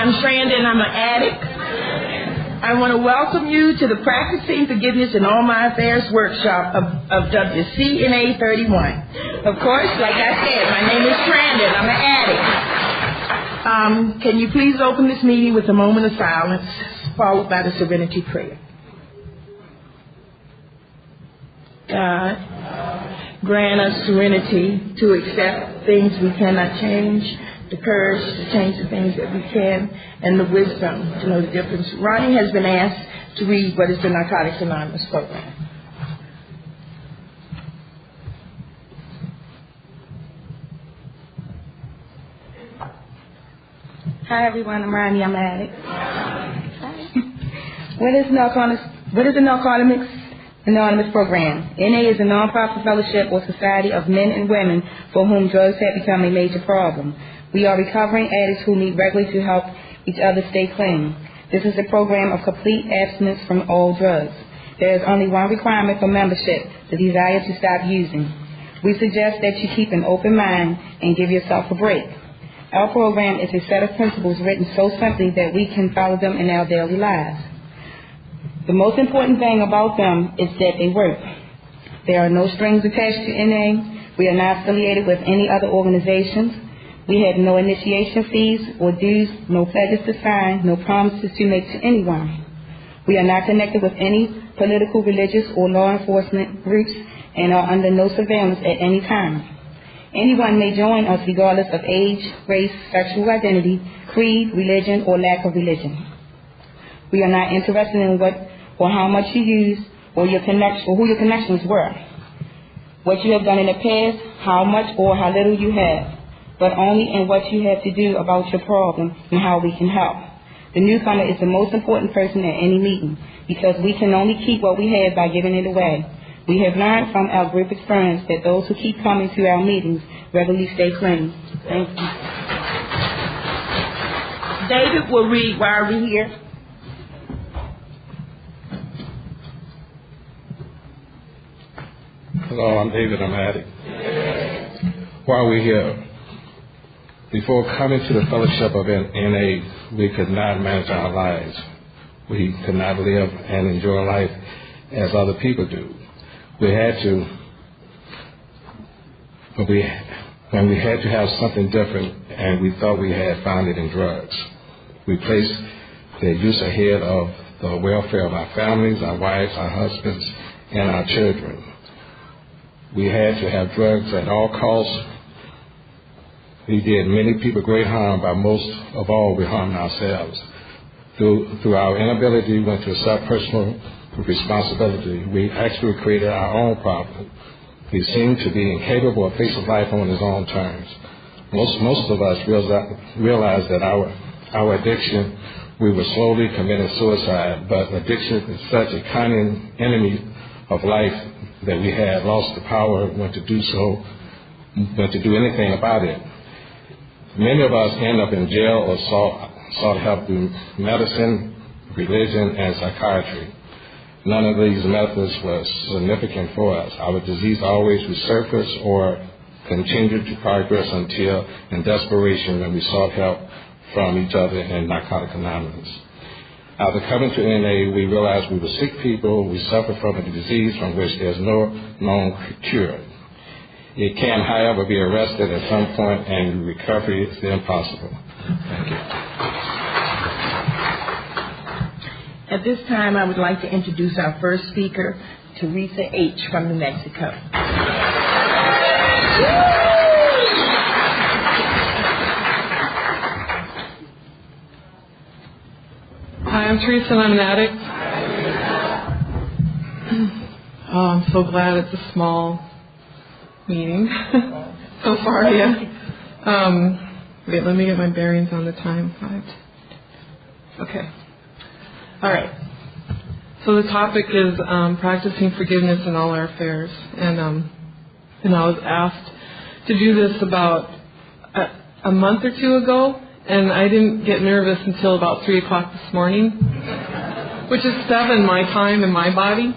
I'm Shanda and I'm an addict. I want to welcome you to the Practicing Forgiveness in All My Affairs workshop of WCNA 31. Of course, like I said, my name is Shanda and I'm an addict. Can you please open this meeting with a moment of silence, followed by the serenity prayer. God, grant us serenity to accept things we cannot change, the courage to change the things that we can, and the wisdom to know the difference. Ronnie has been asked to read what is the Narcotics Anonymous program. Hi everyone, I'm Ronnie, I'm an addict. What is the Narcotics Anonymous program? NA is a non-profit fellowship or society of men and women for whom drugs have become a major problem. We are recovering addicts who meet regularly to help each other stay clean. This is a program of complete abstinence from all drugs. There is only one requirement for membership, the desire to stop using. We suggest that you keep an open mind and give yourself a break. Our program is a set of principles written so simply that we can follow them in our daily lives. The most important thing about them is that they work. There are no strings attached to NA. We are not affiliated with any other organizations. We have no initiation fees or dues, no pledges to sign, no promises to make to anyone. We are not connected with any political, religious, or law enforcement groups and are under no surveillance at any time. Anyone may join us regardless of age, race, sexual identity, creed, religion, or lack of religion. We are not interested in what or how much you use or who your connections were, what you have done in the past, how much or how little you have, but only in what you have to do about your problem and how we can help. The newcomer is the most important person at any meeting because we can only keep what we have by giving it away. We have learned from our group experience that those who keep coming to our meetings regularly stay clean. Thank you. David will read Why Are We Here? Hello, I'm David, I'm an addict. Why are we here? Before coming to the fellowship of NA, we could not manage our lives. We could not live and enjoy life as other people do. We had to, when we had to have something different, and we thought we had found it in drugs. We placed the use ahead of the welfare of our families, our wives, our husbands, and our children. We had to have drugs at all costs. We did many people great harm, but most of all, we harmed ourselves. Through our inability to accept personal responsibility, we actually created our own problem. We seemed to be incapable of facing life on his own terms. Most of us realized that our addiction, we were slowly committing suicide, but addiction is such a cunning enemy of life that we had lost the power when to do anything about it. Many of us end up in jail or sought help through medicine, religion, and psychiatry. None of these methods was significant for us. Our disease always resurfaced or continued to progress until, in desperation, when we sought help from each other in Narcotics Anonymous. After coming to NA, we realized we were sick people. We suffer from a disease from which there's no known cure. It can, however, be arrested at some point, and recovery is impossible. Thank you. At this time, I would like to introduce our first speaker, Theresa H. from New Mexico. Hi, I'm Theresa and I'm an addict. Oh, I'm so glad it's a small meeting so far, yeah. Wait, let me get my bearings on the time. Okay. All right. So the topic is practicing forgiveness in all our affairs. And I was asked to do this about a month or two ago, and I didn't get nervous until about 3 o'clock this morning, which is 7 my time in my body,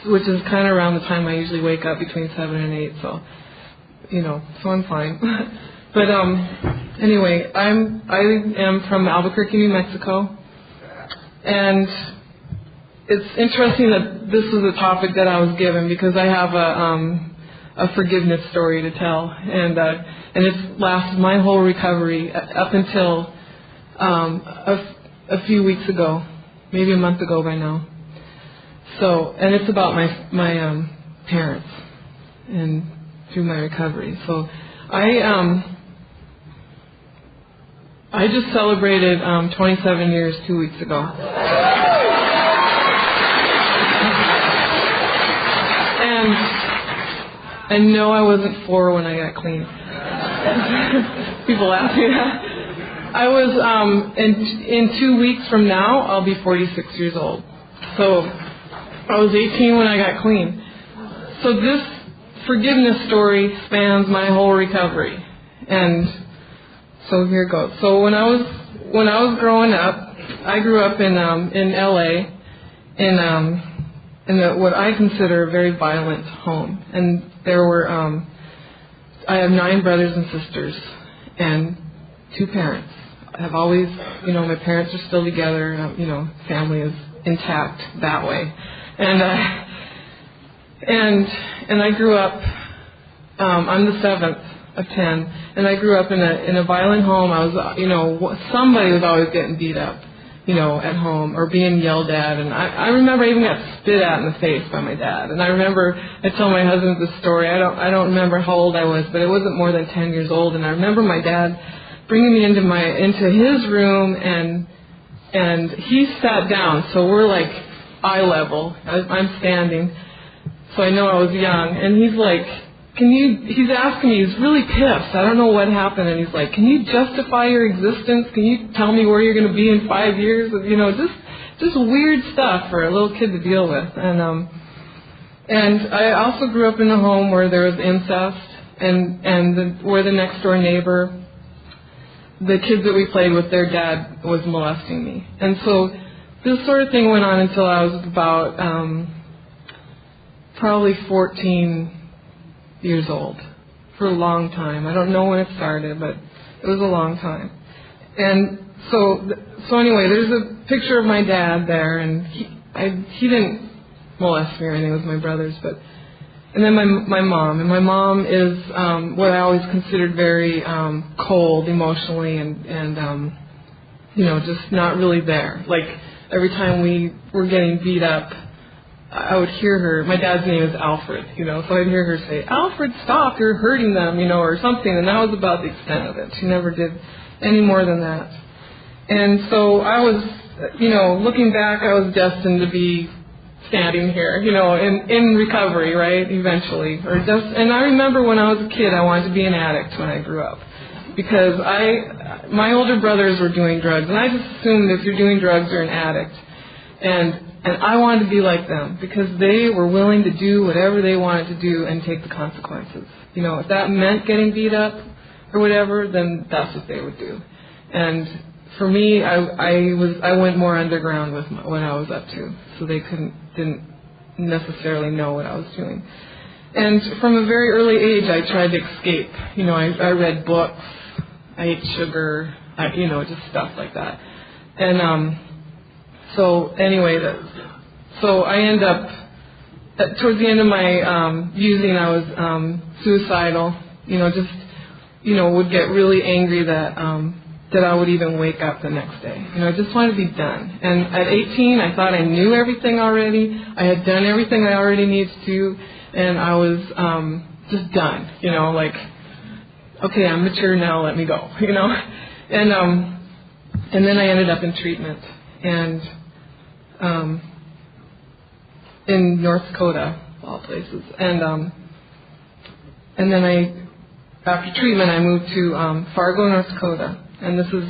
which is kind of around the time I usually wake up, between 7 and 8. So, so I'm fine. But anyway, I am from Albuquerque, New Mexico, and it's interesting that this was a topic that I was given because I have a forgiveness story to tell, and it's lasted my whole recovery up until a few weeks ago, maybe a month ago by now. So, and it's about my parents and through my recovery. So, I just celebrated 27 years 2 weeks ago. And no, I wasn't 4 when I got clean. People ask me that. I was, in 2 weeks from now, I'll be 46 years old. So I was 18 when I got clean. So this forgiveness story spans my whole recovery. And so here it goes. So when I was growing up, I grew up in LA, in what I consider a very violent home. And there were, I have 9 brothers and sisters and 2 parents. I have always, my parents are still together, family is intact that way. And I grew up, I'm the 7th of 10, and I grew up in a violent home. I was, somebody was always getting beat up, at home or being yelled at. And I remember I even got spit at in the face by my dad. And I remember, I tell my husband this story. I don't remember how old I was, but it wasn't more than 10 years old. And I remember my dad bringing me into his room, and he sat down. So we're like eye level. I'm standing, so I know I was young. And he's like, he's asking me, he's really pissed. I don't know what happened. And he's like, can you justify your existence? Can you tell me where you're going to be in 5 years? Just weird stuff for a little kid to deal with. And I also grew up in a home where there was incest, where the next door neighbor, the kids that we played with, their dad was molesting me. And so this sort of thing went on until I was about probably 14 years old, for a long time. I don't know when it started, but it was a long time. And so anyway, there's a picture of my dad there, and he didn't molest me or anything. It was my brothers, and then my mom. And my mom is what I always considered very cold emotionally, and just not really there. Like every time we were getting beat up, I would hear her. My dad's name is Alfred, so I'd hear her say, "Alfred, stop! You're hurting them," or something. And that was about the extent of it. She never did any more than that. And so I was, looking back, I was destined to be standing here, in recovery, right? Eventually, and I remember when I was a kid, I wanted to be an addict when I grew up, because my older brothers were doing drugs, and I just assumed if you're doing drugs, you're an addict, and I wanted to be like them because they were willing to do whatever they wanted to do and take the consequences. If that meant getting beat up or whatever, then that's what they would do. And for me, I went more underground with what I was up to, so they didn't necessarily know what I was doing. And from a very early age, I tried to escape. I read books, I ate sugar, just stuff like that. And so anyway, so I end up, towards the end of my using, I was suicidal, would get really angry that I would even wake up the next day. I just wanted to be done. And at 18, I thought I knew everything already. I had done everything I already needed to do, and I was just done, like, okay, I'm mature now, let me go, And then I ended up in treatment, and in North Dakota, of all places. And then after treatment, I moved to Fargo, North Dakota. And this is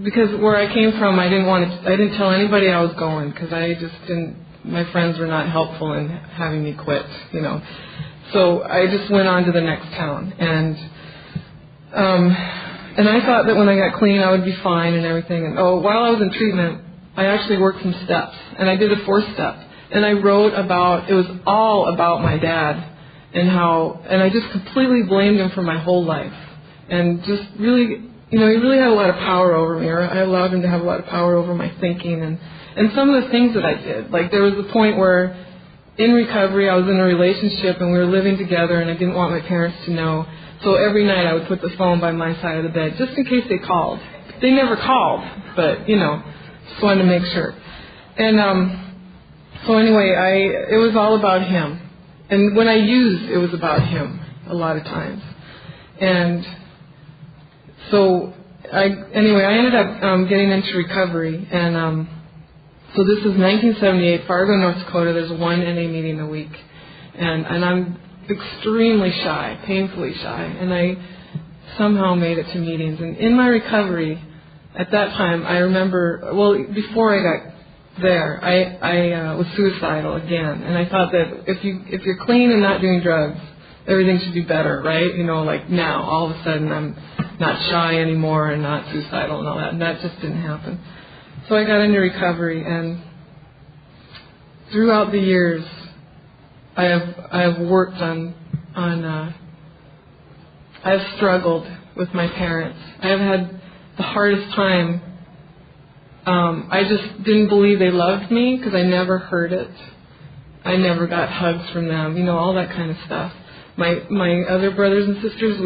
because where I came from, I didn't tell anybody I was going, because I just didn't. My friends were not helpful in having me quit, So I just went on to the next town, and I thought that when I got clean, I would be fine and everything. And while I was in treatment, I actually worked some steps, and I did a 4th step, and I wrote about. It was all about my dad and I just completely blamed him for my whole life. and just really, he really had a lot of power over me, or I allowed him to have a lot of power over my thinking and some of the things that I did. Like there was a point where in recovery I was in a relationship and we were living together and I didn't want my parents to know. So every night I would put the phone by my side of the bed just in case they called. They never called, but, just wanted to make sure. And so anyway, it was all about him. And when I used, it was about him a lot of times. And so I ended up getting into recovery. And so this is 1978, Fargo, North Dakota. There's one NA meeting a week. And I'm extremely shy, painfully shy. And I somehow made it to meetings. And in my recovery, at that time, I remember, before I got there, I was suicidal again. And I thought that if you're clean and not doing drugs, everything should be better, right? Like now, all of a sudden I'm not shy anymore and not suicidal and all that. And that just didn't happen. So I got into recovery, and throughout the years, I have worked on I have struggled with my parents. I have had the hardest time. I just didn't believe they loved me because I never heard it. I never got hugs from them, all that kind of stuff. My other brothers and sisters,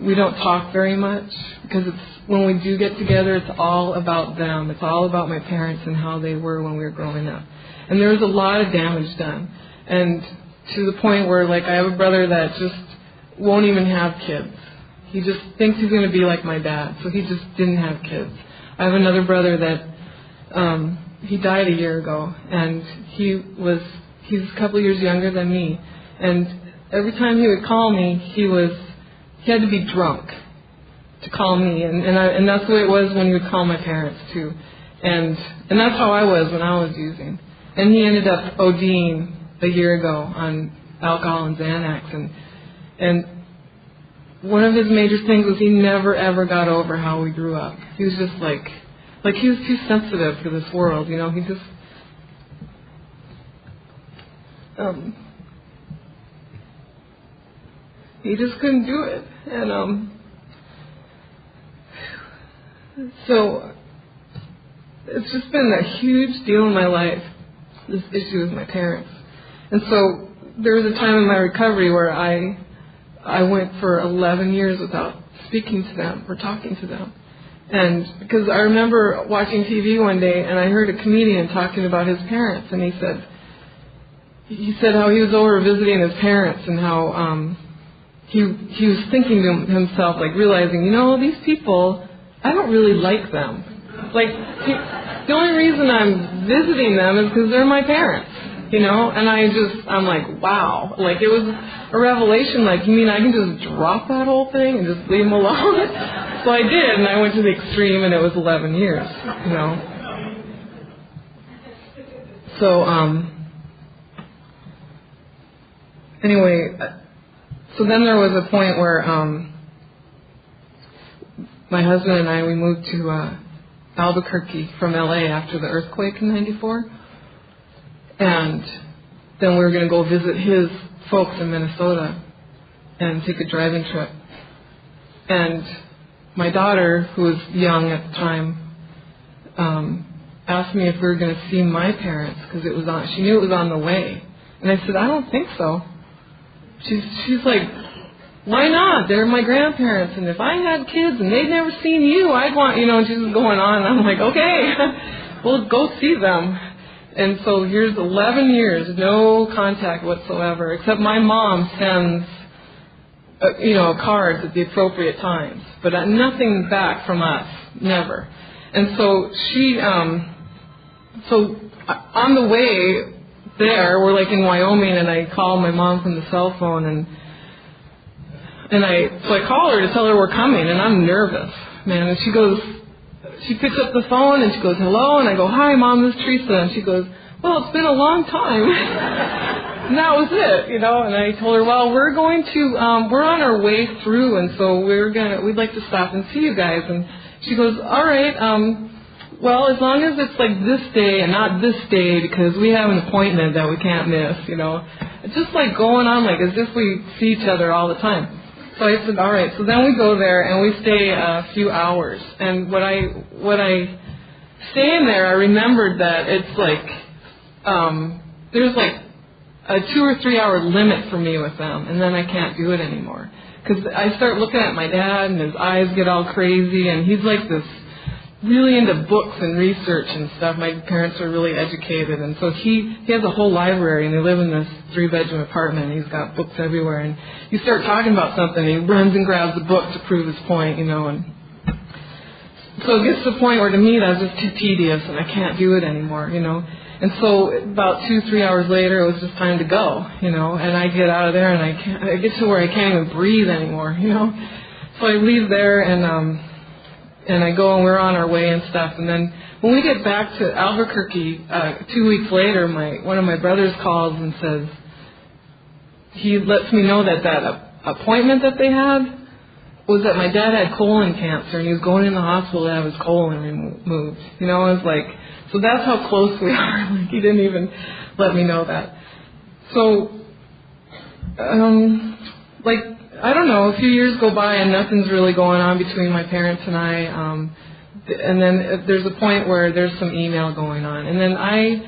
we don't talk very much because when we do get together, it's all about them. It's all about my parents and how they were when we were growing up. And there was a lot of damage done. And to the point where, I have a brother that just won't even have kids. He just thinks he's going to be like my dad, so he just didn't have kids. I have another brother that he died a year ago, and he's a couple of years younger than me. And every time he would call me, he had to be drunk to call me, and that's the way it was when he would call my parents too. And that's how I was when I was using. And he ended up ODing a year ago on alcohol and Xanax, and one of his major things was he never ever got over how we grew up. He was just like he was too sensitive to this world, he just he just couldn't do it. And so it's just been a huge deal in my life, this issue with my parents. And so there was a time in my recovery where I went for 11 years without speaking to them or talking to them. And because I remember watching TV one day and I heard a comedian talking about his parents, and he said how he was over visiting his parents and how he was thinking to himself, realizing, you these people, I don't really like them. The only reason I'm visiting them is because they're my parents, and I'm like, wow. It was a revelation, you mean I can just drop that whole thing and just leave them alone? So I did, and I went to the extreme, and it was 11 years, So, anyway, so then there was a point where my husband and I, we moved to Albuquerque from LA after the earthquake in '94, and then we were going to go visit his folks in Minnesota and take a driving trip. And my daughter, who was young at the time, asked me if we were going to see my parents because she knew it was on the way. And I said, I don't think so. She's like, why not? They're my grandparents, and if I had kids and they'd never seen you, I'd want, and she's just going on. And I'm like, okay, we'll go see them. And so here's 11 years, no contact whatsoever, except my mom sends, cards at the appropriate times, but nothing back from us, never. And so so on the way there, we're in Wyoming, and I call my mom from the cell phone, and I call her to tell her we're coming, and I'm nervous, man. And she picks up the phone, and she goes, hello, and I go, hi, Mom, this is Theresa. And she goes, well, it's been a long time. And that was it, And I told her, well, we're on our way through, and so we'd like to stop and see you guys. And she goes, all right, well, as long as it's this day and not this day, because we have an appointment that we can't miss, It's just going on as if we see each other all the time. So I said, all right. So then we go there and we stay a few hours. And what I stay in there, I remembered that it's like there's like a 2 or 3 hour limit for me with them, and then I can't do it anymore. Because I start looking at my dad, and his eyes get all crazy, and he's like this really into books and research and stuff. My parents are really educated, and so he has a whole library, and they live in this 3-bedroom apartment, and he's got books everywhere. And you start talking about something, and he runs and grabs the book to prove his point, you know. And so it gets to the point where to me that's just too tedious, and I can't do it anymore, you know. And so about 2-3 hours later, it was just time to go, you know. And I get out of there, and I get to where I can't even breathe anymore, you know. So I leave there, and I go, and we're on our way and stuff. And then when we get back to Albuquerque 2 weeks later, one of my brothers calls and says, he lets me know that appointment that they had was that my dad had colon cancer, and he was going in the hospital to have his colon removed. You know, I was like, so that's how close we are. Like, he didn't even let me know that. So, like, I don't know, a few years go by and nothing's really going on between my parents and I. And then there's a point where there's some email going on. And then I,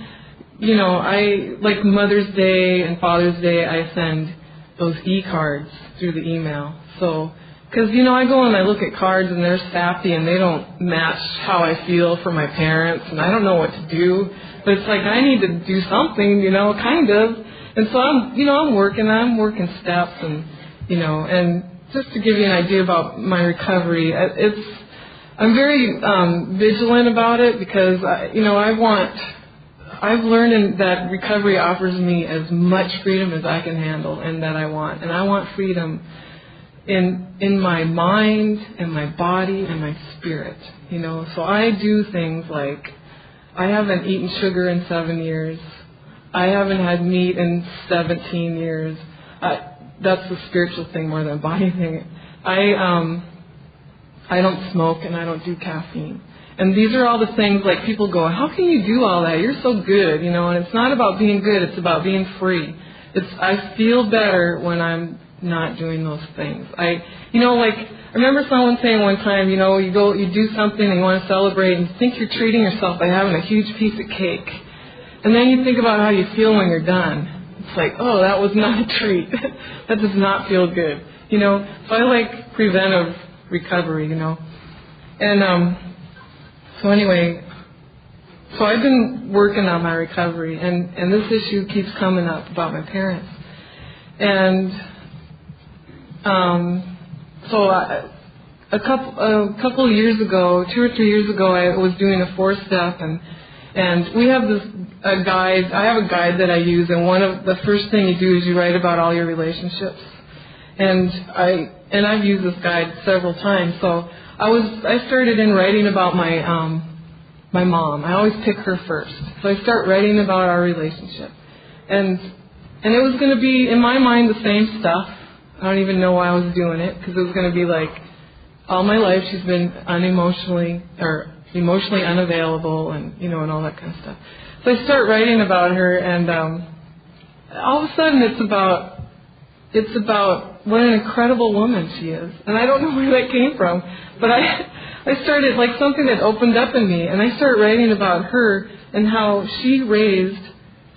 like Mother's Day and Father's Day, I send those e-cards through the email. So, because, you know, I go and I look at cards and they're sappy and they don't match how I feel for my parents, and I don't know what to do. But it's like I need to do something, you know, kind of. And so I'm working steps, and, you know, and just to give you an idea about my recovery, I'm very vigilant about it because, I've learned that recovery offers me as much freedom as I can handle and that I want. And I want freedom in my mind and my body and my spirit, you know. So I do things like I haven't eaten sugar in 7 years. I haven't had meat in 17 years. That's the spiritual thing more than a body thing. I don't smoke and I don't do caffeine. And these are all the things, like, people go, how can you do all that? You're so good, you know. And it's not about being good. It's about being free. I feel better when I'm not doing those things. I remember someone saying one time, you know, you do something and you want to celebrate and you think you're treating yourself by having a huge piece of cake. And then you think about how you feel when you're done. It's like, oh, that was not a treat. That does not feel good. You know, so I like preventive recovery, you know. And so anyway, so I've been working on my recovery, and this issue keeps coming up about my parents. And so a couple of years ago, 2 or 3 years ago, I was doing a 4-step, and we have a guide. I have a guide that I use, and one of the first thing you do is you write about all your relationships. And I've used this guide several times. So I started in writing about my mom. I always pick her first. So I start writing about our relationship, and it was going to be, in my mind, the same stuff. I don't even know why I was doing it, because it was going to be like, all my life she's been emotionally unavailable, and, you know, and all that kind of stuff. So I start writing about her, and all of a sudden it's about what an incredible woman she is. And I don't know where that came from, but I started, like, something that opened up in me, and I started writing about her and how she raised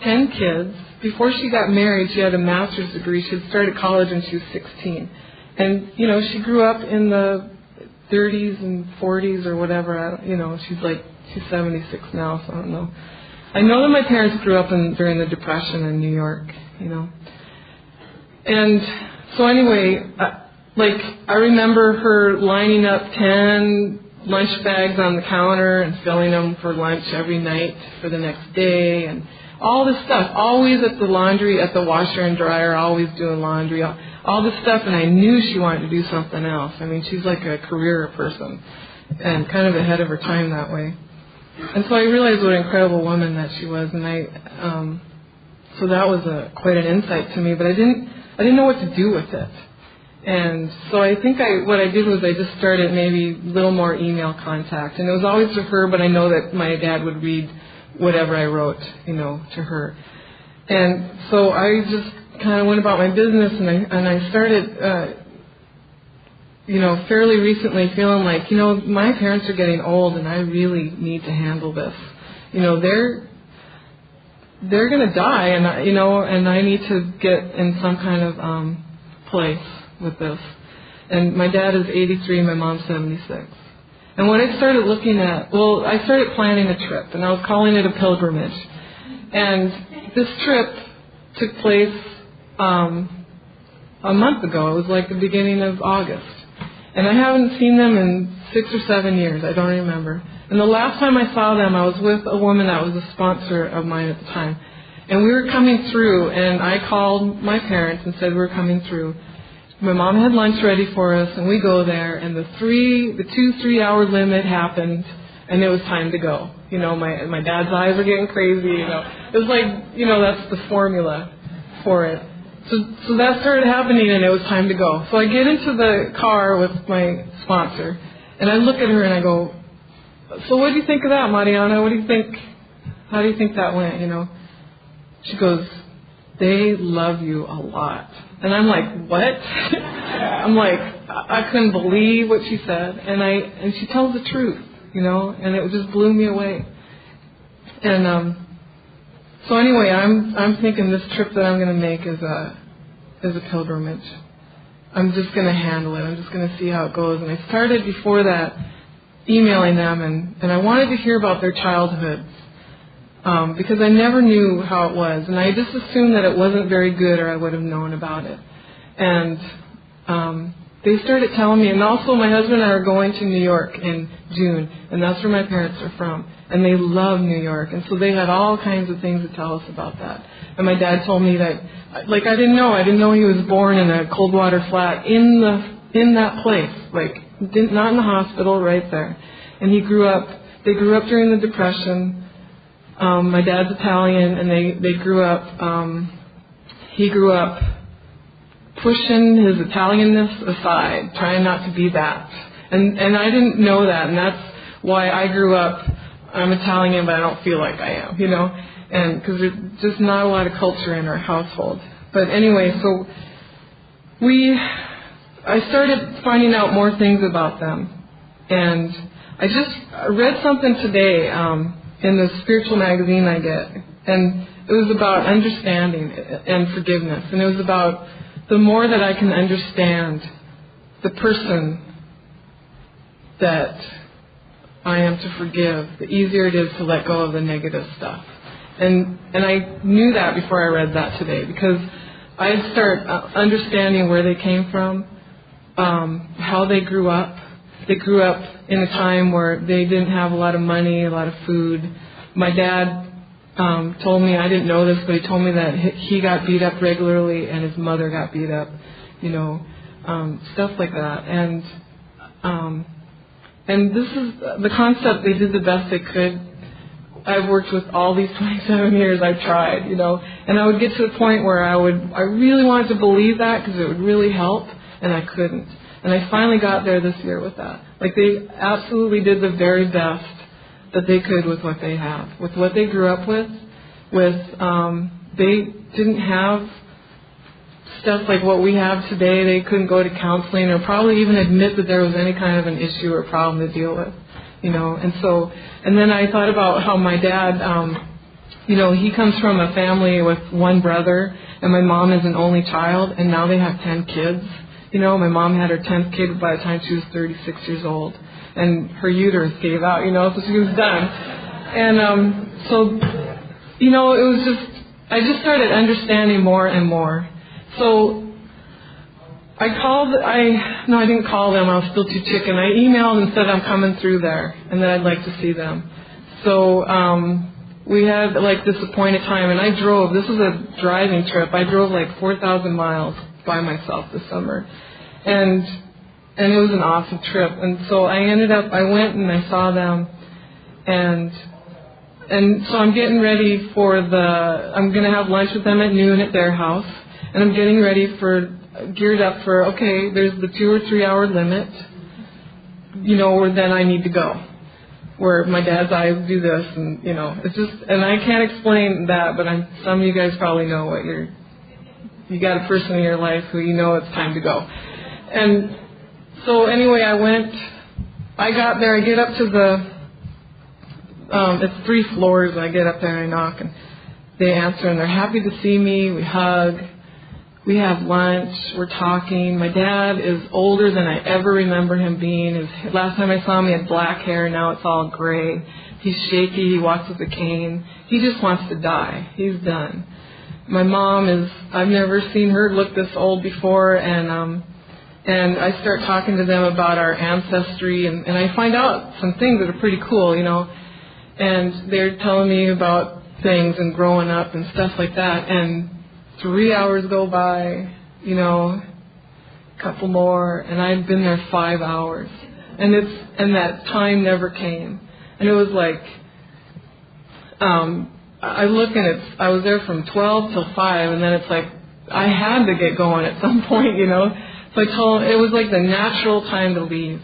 10 kids. Before she got married, she had a master's degree. She had started college when she was 16. And, you know, she grew up in the 30s and 40s or whatever. She's 76 now, so I don't know. I know that my parents grew up during the Depression in New York, you know. And so anyway, I remember her lining up 10 lunch bags on the counter and filling them for lunch every night for the next day, and all this stuff, always at the washer and dryer, always doing laundry, all this stuff, and I knew she wanted to do something else. I mean, she's like a career person and kind of ahead of her time that way. And so I realized what an incredible woman that she was, and so that was quite an insight to me, but I didn't know what to do with it. And so I think what I did was I just started maybe a little more email contact, and it was always to her, but I know that my dad would read whatever I wrote, you know, to her. And so I just kind of went about my business, and I started fairly recently feeling like, my parents are getting old and I really need to handle this. They're going to die, and I need to get in some kind of place with this. And my dad is 83, my mom's 76. And when I started looking at, I started planning a trip, and I was calling it a pilgrimage. And this trip took place a month ago. It was like the beginning of August. And I haven't seen them in 6 or 7 years. I don't remember. And the last time I saw them, I was with a woman that was a sponsor of mine at the time. And we were coming through, and I called my parents and said we were coming through. My mom had lunch ready for us, and we go there, and the 2-3 hour limit happened, and it was time to go. My dad's eyes were getting crazy. It was like, that's the formula for it. So that started happening, and it was time to go. So I get into the car with my sponsor, and I look at her and I go, "So what do you think of that, Mariana? What do you think? How do you think that went?" She goes, "They love you a lot." And I'm like, "What?" I'm like, I couldn't believe what she said, and she tells the truth, and it just blew me away. And so anyway, I'm thinking this trip that I'm going to make is a pilgrimage. I'm just going to handle it. I'm just going to see how it goes. And I started before that emailing them, and I wanted to hear about their childhoods because I never knew how it was, and I just assumed that it wasn't very good, or I would have known about it. And they started telling me, and also my husband and I are going to New York in June, and that's where my parents are from, and they love New York, and so they had all kinds of things to tell us about that. And my dad told me that, I didn't know he was born in a cold water flat in that place, not in the hospital, right there. And they grew up during the Depression. My dad's Italian, and they grew up, he grew up pushing his Italianness aside, trying not to be that. And I didn't know that, and that's why I grew up, I'm Italian, but I don't feel like I am, and because there's just not a lot of culture in our household. But anyway, so I started finding out more things about them, and I read something today in the spiritual magazine I get, and it was about understanding and forgiveness, and it was about the more that I can understand the person that I am to forgive, the easier it is to let go of the negative stuff. And I knew that before I read that today, because I'd start understanding where they came from, how they grew up. They grew up in a time where they didn't have a lot of money, a lot of food. My dad told me, I didn't know this, but he told me that he got beat up regularly and his mother got beat up, stuff like that. And this is the concept. They did the best they could. I've worked with all these 27 years. I've tried, and I would get to the point where I really wanted to believe that because it would really help, and I couldn't. And I finally got there this year with that. They absolutely did the very best that they could with what they have, with what they grew up with. They didn't have stuff like what we have today. They couldn't go to counseling or probably even admit that there was any kind of an issue or problem to deal with, And then I thought about how my dad, he comes from a family with one brother, and my mom is an only child, and now they have 10 kids. My mom had her 10th kid by the time she was 36 years old, and her uterus gave out, so she was done. And it was just, I just started understanding more and more. So I didn't call them, I was still too chicken. I emailed and said I'm coming through there, and that I'd like to see them. So we had this appointed time, and I drove, this was a driving trip, I drove 4,000 miles by myself this summer, and it was an awesome trip. And so I went and I saw them, and so I'm getting ready I'm going to have lunch with them at noon at their house, and I'm getting geared up for, okay, there's the 2 or 3 hour limit, where then I need to go, where my dad's eyes do this, and it's just, and I can't explain that, but some of you guys probably know what you got a person in your life who it's time to go. And So anyway, I got there, I get up to it's 3 floors, and I get up there and I knock, and they answer, and they're happy to see me. We hug, we have lunch, we're talking. My dad is older than I ever remember him being. Last time I saw him, he had black hair, now it's all gray. He's shaky, he walks with a cane. He just wants to die. He's done. My mom I've never seen her look this old before, and I start talking to them about our ancestry, and I find out some things that are pretty cool, and they're telling me about things and growing up and stuff like that, and 3 hours go by, a couple more, and I'd been there 5 hours, and that time never came, and it was like, I look and I was there from 12 till 5, and then it's like, I had to get going at some point, So I told him it was like the natural time to leave,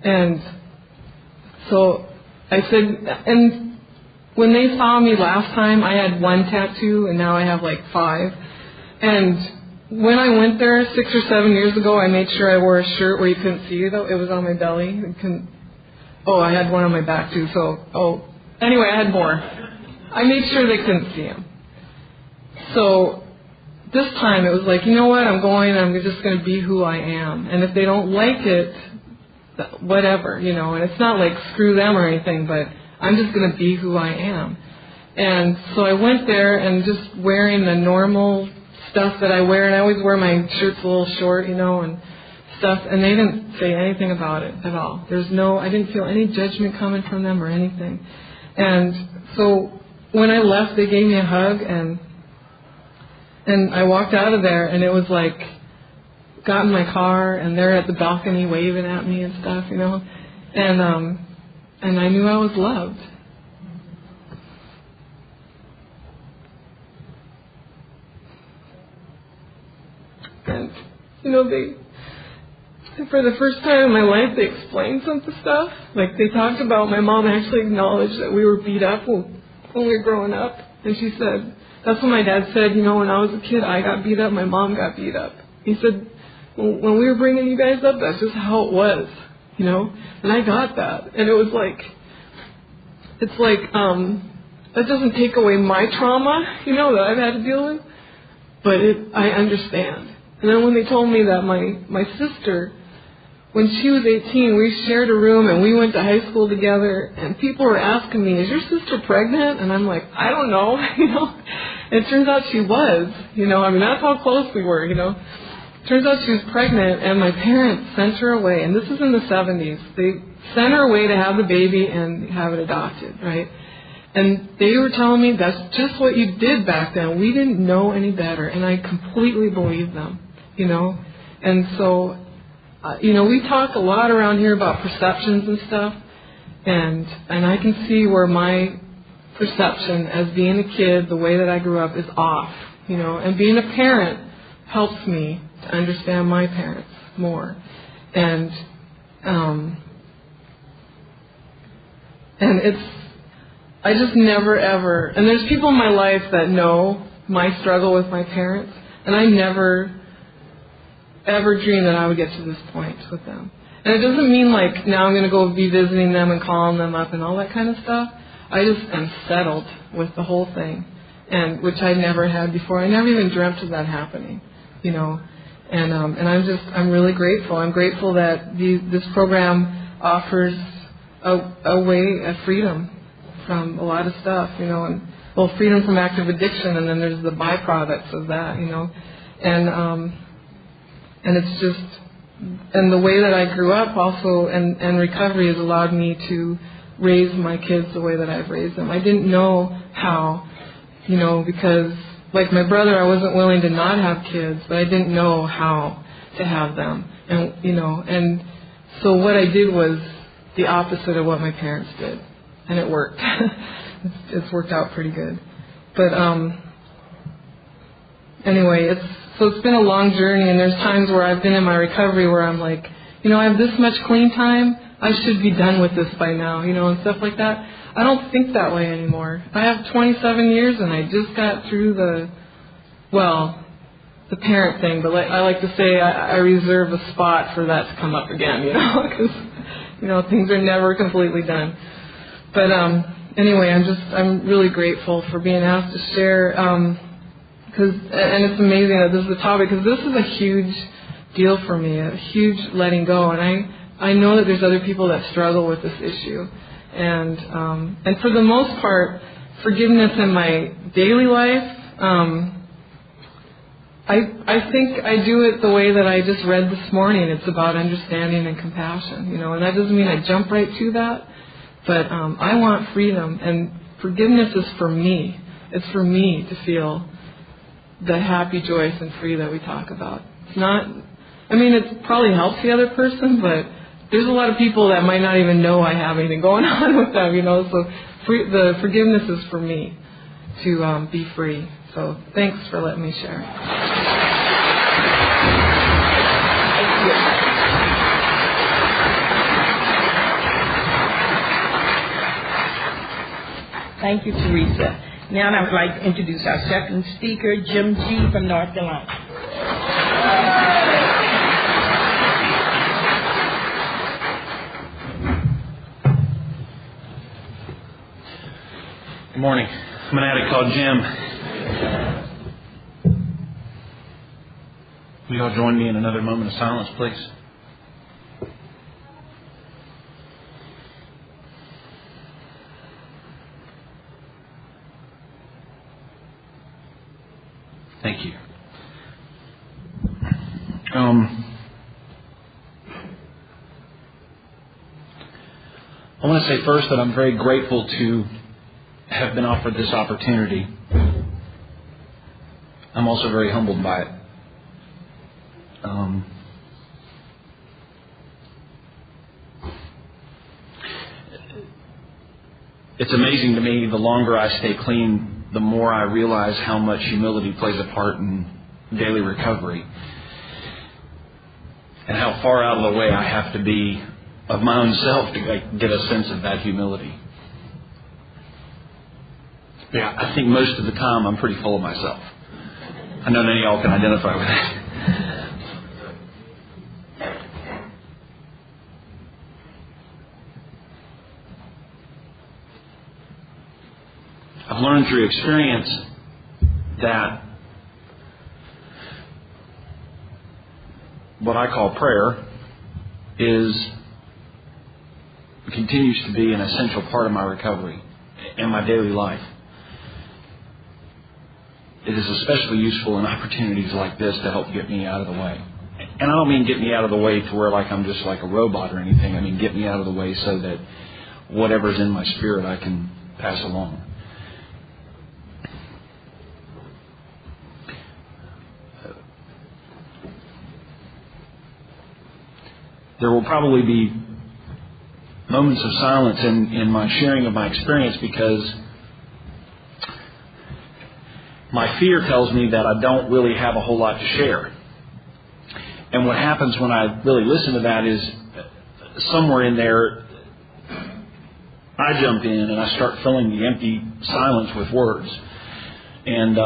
and so I said, and when they saw me last time, I had 1 tattoo, and now I have like 5. And when I went there 6 or 7 years ago, I made sure I wore a shirt where you couldn't see it. It was on my belly. I had one on my back too. Anyway, I had more. I made sure they couldn't see him. So this time it was like, you know what? I'm just going to be who I am. And if they don't like it, whatever, and it's not like screw them or anything, but I'm just going to be who I am. And so I went there and just wearing the normal stuff that I wear, and I always wear my shirts a little short, and stuff, and they didn't say anything about it at all. I didn't feel any judgment coming from them or anything. And so when I left, they gave me a hug, and I walked out of there, and it was like, got in my car, and they're at the balcony waving at me and stuff, and I knew I was loved. And, for the first time in my life, they explained some of the stuff. Like, they talked about, my mom actually acknowledged that we were beat up when we were growing up. And she said, that's what my dad said, when I was a kid, I got beat up, my mom got beat up. He said, when we were bringing you guys up, that's just how it was, And I got that. And it was like, it's like, that doesn't take away my trauma, that I've had to deal with, but I understand. And then when they told me that my sister, when she was 18, we shared a room and we went to high school together, and people were asking me, is your sister pregnant? And I'm like, I don't know, And it turns out she was, that's how close we were, Turns out she was pregnant, and my parents sent her away, and this is in the 70s. They sent her away to have the baby and have it adopted, right? And they were telling me that's just what you did back then. We didn't know any better, and I completely believed them, And so, we talk a lot around here about perceptions and stuff, and I can see where my perception as being a kid, the way that I grew up, is off, and being a parent helps me to understand my parents more. And I just never ever, and there's people in my life that know my struggle with my parents, and I never ever dreamed that I would get to this point with them. And it doesn't mean like now I'm going to go be visiting them and calling them up and all that kind of stuff. I just am settled with the whole thing, and which I never had before. I never even dreamt of that happening, And I'm really grateful. I'm grateful that this program offers a way of freedom from a lot of stuff, and freedom from active addiction, and then there's the byproducts of that, and it's just, and the way that I grew up also, and recovery has allowed me to raise my kids the way that I've raised them. I didn't know how, because like my brother, I wasn't willing to not have kids, but I didn't know how to have them. And, and so what I did was the opposite of what my parents did. And it worked. It's worked out pretty good. But, anyway, it's been a long journey, and there's times where I've been in my recovery where I'm like, I have this much clean time, I should be done with this by now, and stuff like that. I don't think that way anymore. I have 27 years, and I just got through the parent thing, but I like to say I reserve a spot for that to come up again, because, things are never completely done. But anyway, I'm really grateful for being asked to share, and it's amazing that this is a topic, because this is a huge deal for me, a huge letting go, and I know that there's other people that struggle with this issue, and for the most part, forgiveness in my daily life, I think I do it the way that I just read this morning. It's about understanding and compassion, and that doesn't mean I jump right to that, but I want freedom, and forgiveness is for me. It's for me to feel the happy, joyous, and free that we talk about. It's not, it probably helps the other person, but there's a lot of people that might not even know I have anything going on with them, so the forgiveness is for me to be free. So thanks for letting me share. Thank you, Theresa. Now I would like to introduce our second speaker, Jim G. from North Carolina. Good morning. I'm an addict called Jim. Will you all join me in another moment of silence, please? Thank you. I want to say first that I'm very grateful to have been offered this opportunity. I'm also very humbled by it. It's amazing to me, the longer I stay clean, the more I realize how much humility plays a part in daily recovery, and how far out of the way I have to be of my own self to get a sense of that humility. Yeah, I think most of the time I'm pretty full of myself. I know none of y'all can identify with that. I've learned through experience that what I call prayer continues to be an essential part of my recovery and my daily life. It is especially useful in opportunities like this to help get me out of the way. And I don't mean get me out of the way to where I'm just like a robot or anything. I mean get me out of the way so that whatever's in my spirit I can pass along. There will probably be moments of silence in my sharing of my experience, because my fear tells me that I don't really have a whole lot to share. And what happens when I really listen to that is somewhere in there I jump in and I start filling the empty silence with words. And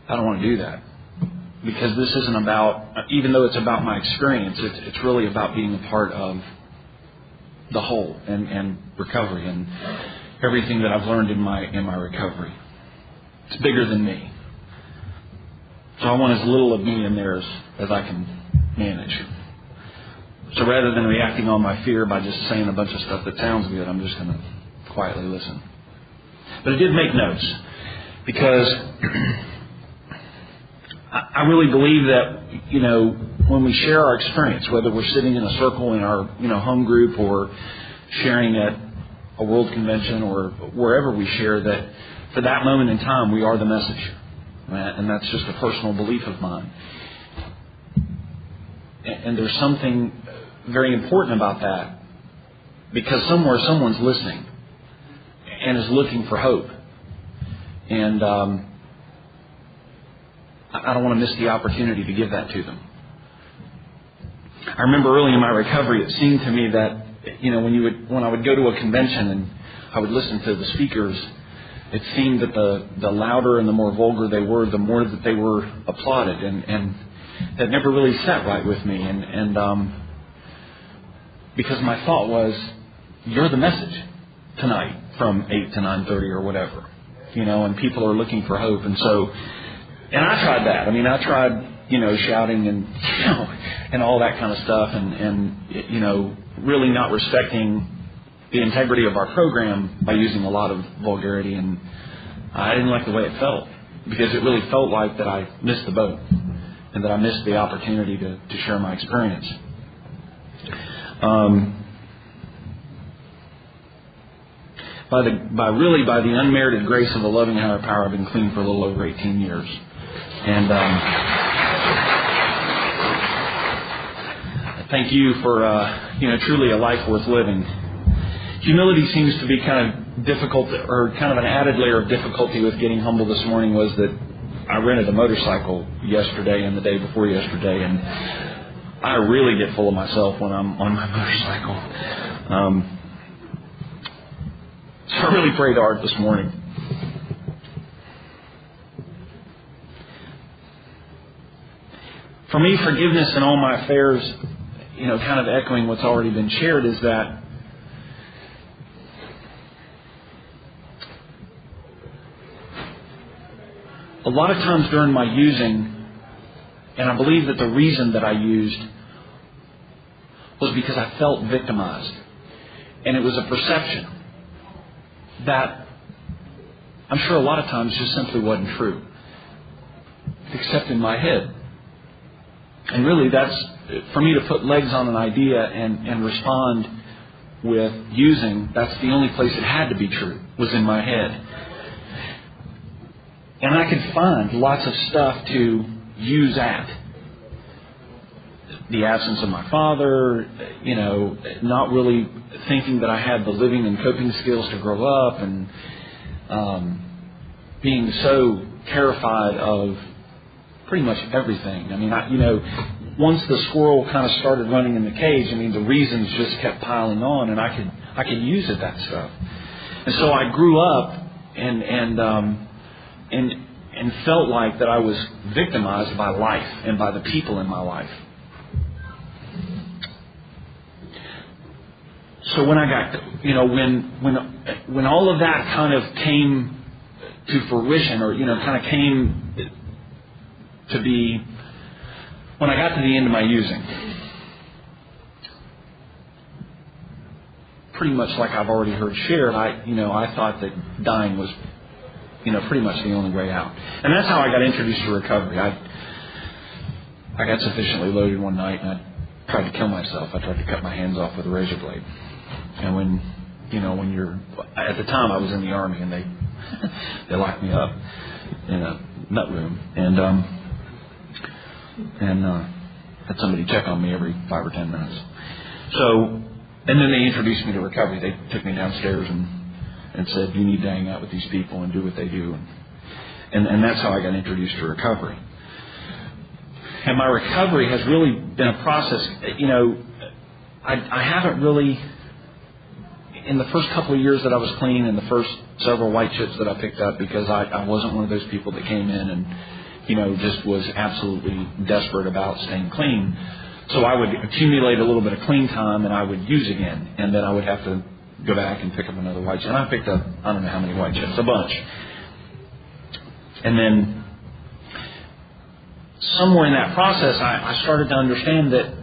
I don't want to do that. Because this isn't about, even though it's about my experience, it's really about being a part of the whole and recovery and everything that I've learned in my recovery. It's bigger than me. So I want as little of me in there as I can manage. So rather than reacting on my fear by just saying a bunch of stuff that sounds good, I'm just going to quietly listen. But I did make notes, because I really believe that, when we share our experience, whether we're sitting in a circle in our, home group, or sharing at a world convention, or wherever we share, that for that moment in time, we are the message. And that's just a personal belief of mine. And there's something very important about that, because somewhere someone's listening and is looking for hope. And I don't want to miss the opportunity to give that to them. I remember early in my recovery, it seemed to me that, when I would go to a convention and I would listen to the speakers, it seemed that the louder and the more vulgar they were, the more that they were applauded, and that never really sat right with me. And because my thought was, you're the message tonight from 8 to 9:30 or whatever, and people are looking for hope. And so, and I tried that. I mean, I tried, shouting and, and all that kind of stuff, and really not respecting the integrity of our program by using a lot of vulgarity. And I didn't like the way it felt, because it really felt like that I missed the boat and that I missed the opportunity to share my experience. By the unmerited grace of a loving higher power, I've been clean for a little over 18 years. And thank you for, truly a life worth living. Humility seems to be kind of difficult, or kind of an added layer of difficulty with getting humble this morning, was that I rented a motorcycle yesterday and the day before yesterday, and I really get full of myself when I'm on my motorcycle. So I really prayed hard this morning. For me, forgiveness in all my affairs, kind of echoing what's already been shared, is that a lot of times during my using, and I believe that the reason that I used was because I felt victimized. And it was a perception that I'm sure a lot of times just simply wasn't true, except in my head. And really, that's, for me to put legs on an idea and respond with using, that's the only place it had to be true, was in my head. And I could find lots of stuff to use at. The absence of my father, not really thinking that I had the living and coping skills to grow up, and being so terrified of pretty much everything. I mean, once the squirrel kind of started running in the cage, the reasons just kept piling on, and I could use it, that stuff. And so I grew up and felt like that I was victimized by life and by the people in my life. So when I got, when all of that kind of came to fruition, or kind of came to be, when I got to the end of my using, pretty much like I've already heard shared, I thought that dying was, pretty much the only way out. And that's how I got introduced to recovery. I got sufficiently loaded one night, and I tried to kill myself. I tried to cut my hands off with a razor blade. And when you're, at the time I was in the Army, and they locked me up in a nut room, and had somebody check on me every 5 or 10 minutes. So, and then they introduced me to recovery. They took me downstairs and said, you need to hang out with these people and do what they do. And that's how I got introduced to recovery. And my recovery has really been a process. I haven't really, in the first couple of years that I was clean, and the first several white chips that I picked up, because I wasn't one of those people that came in and, just was absolutely desperate about staying clean. So I would accumulate a little bit of clean time, and I would use again. And then I would have to go back and pick up another white chip. And I picked up, I don't know how many white chips, a bunch. And then somewhere in that process, I started to understand that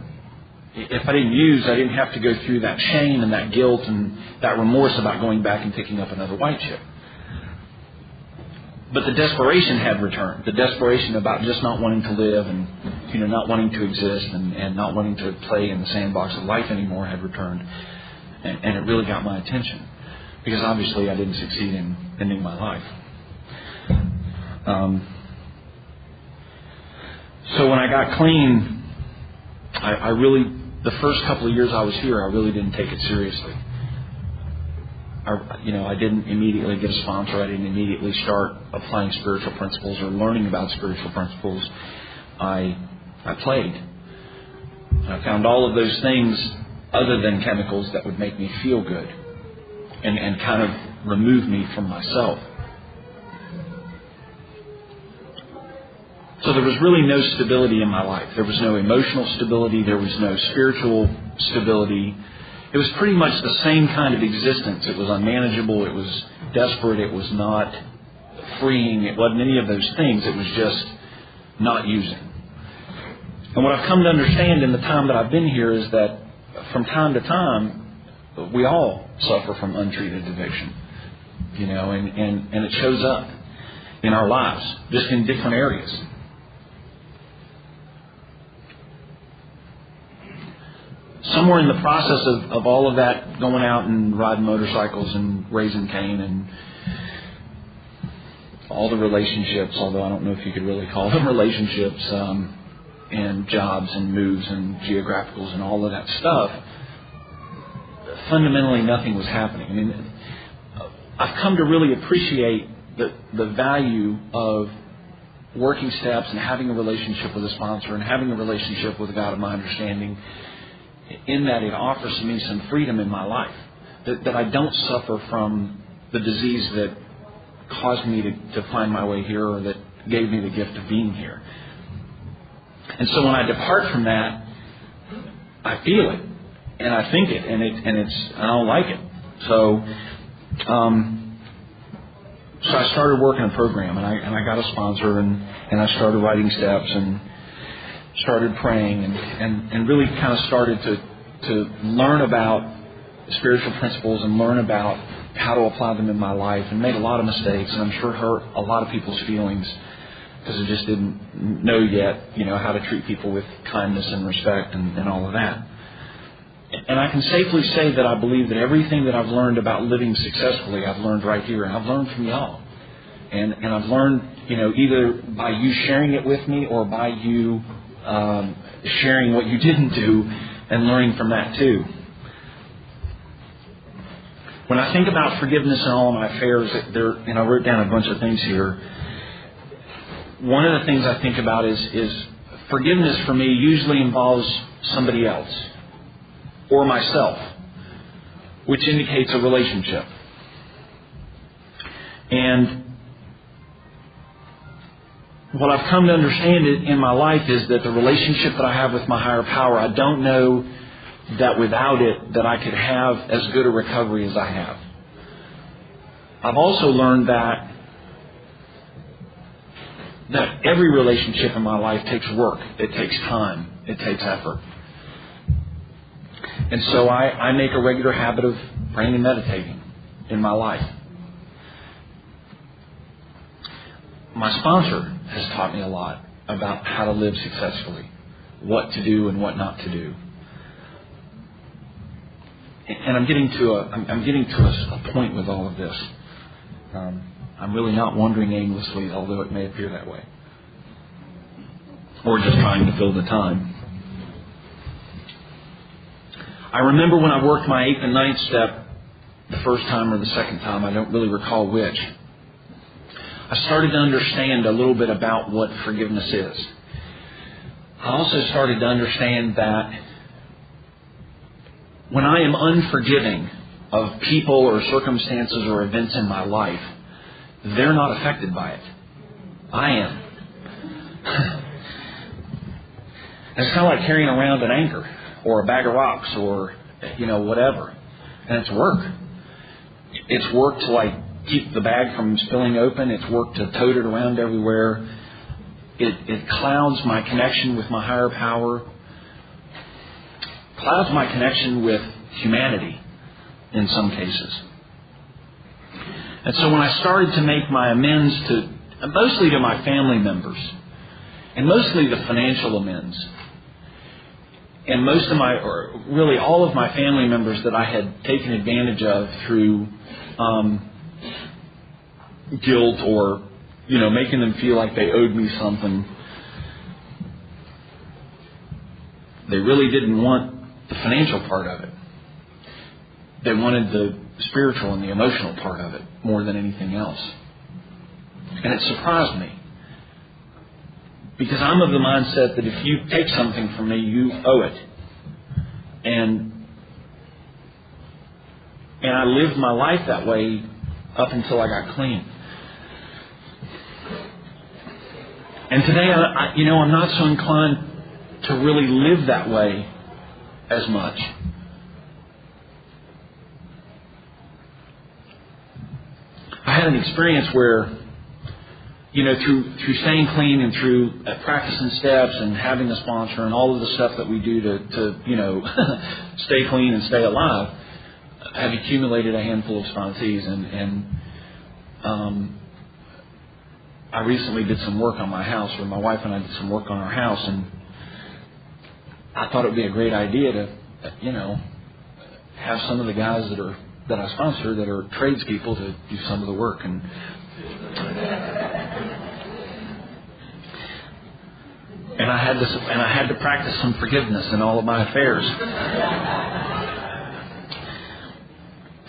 if I didn't use, I didn't have to go through that shame and that guilt and that remorse about going back and picking up another white chip. But the desperation had returned. The desperation about just not wanting to live and, not wanting to exist and not wanting to play in the sandbox of life anymore had returned. And it really got my attention, because obviously I didn't succeed in ending my life. So when I got clean, I really, the first couple of years I was here, I really didn't take it seriously. I didn't immediately get a sponsor. I didn't immediately start applying spiritual principles or learning about spiritual principles. I played. I found all of those things other than chemicals that would make me feel good and kind of remove me from myself. So there was really no stability in my life. There was no emotional stability. There was no spiritual stability. It was pretty much the same kind of existence. It was unmanageable. It was desperate. It was not freeing. It wasn't any of those things. It was just not using. And what I've come to understand in the time that I've been here is that from time to time, we all suffer from untreated addiction. And it shows up in our lives, just in different areas. Somewhere in the process of all of that, going out and riding motorcycles and raising Cain and all the relationships, although I don't know if you could really call them relationships, and jobs and moves and geographicals and all of that stuff, fundamentally nothing was happening. I mean, I've come to really appreciate the value of working steps and having a relationship with a sponsor and having a relationship with a God of my understanding, in that it offers me some freedom in my life, that I don't suffer from the disease that caused me to find my way here, or that gave me the gift of being here. And so when I depart from that, I feel it and I think it, and I don't like it. So I started working a program, and I got a sponsor, and I started writing steps and started praying, and really kind of started to learn about spiritual principles and learn about how to apply them in my life, and made a lot of mistakes, and I'm sure hurt a lot of people's feelings, because I just didn't know yet, how to treat people with kindness and respect and all of that. And I can safely say that I believe that everything that I've learned about living successfully, I've learned right here, and I've learned from y'all. And I've learned, either by you sharing it with me, or by you sharing what you didn't do and learning from that too. When I think about forgiveness in all of my affairs, I wrote down a bunch of things here. One of the things I think about is forgiveness for me usually involves somebody else or myself, which indicates a relationship. And what I've come to understand in my life is that the relationship that I have with my higher power, I don't know that without it that I could have as good a recovery as I have. I've also learned that every relationship in my life takes work. It takes time. It takes effort. And so I make a regular habit of praying and meditating in my life. My sponsor has taught me a lot about how to live successfully, what to do and what not to do. And I'm getting to a point with all of this. I'm really not wandering aimlessly, although it may appear that way, or just trying to fill the time. I remember when I worked my 8th and 9th step the first time or the second time, I don't really recall which, I started to understand a little bit about what forgiveness is. I also started to understand that when I am unforgiving of people or circumstances or events in my life, they're not affected by it. I am. And it's kind of like carrying around an anchor or a bag of rocks or, whatever. And it's work. It's work to keep the bag from spilling open. It's work to tote it around everywhere. It clouds my connection with my higher power. Clouds my connection with humanity in some cases. And so when I started to make my amends mostly to my family members, and mostly the financial amends, and really all of my family members that I had taken advantage of through guilt or, making them feel like they owed me something, they really didn't want the financial part of it. They wanted the spiritual and the emotional part of it more than anything else. And it surprised me, because I'm of the mindset that if you take something from me, you owe it. And I lived my life that way up until I got clean. And today, I'm not so inclined to really live that way as much. I had an experience where, through staying clean and through practicing steps and having a sponsor and all of the stuff that we do to stay clean and stay alive, I've accumulated a handful of sponsees, and I recently did some work on my house, or my wife and I did some work on our house, and I thought it would be a great idea to, have some of the guys that I sponsor that are tradespeople to do some of the work. And I had to practice some forgiveness in all of my affairs.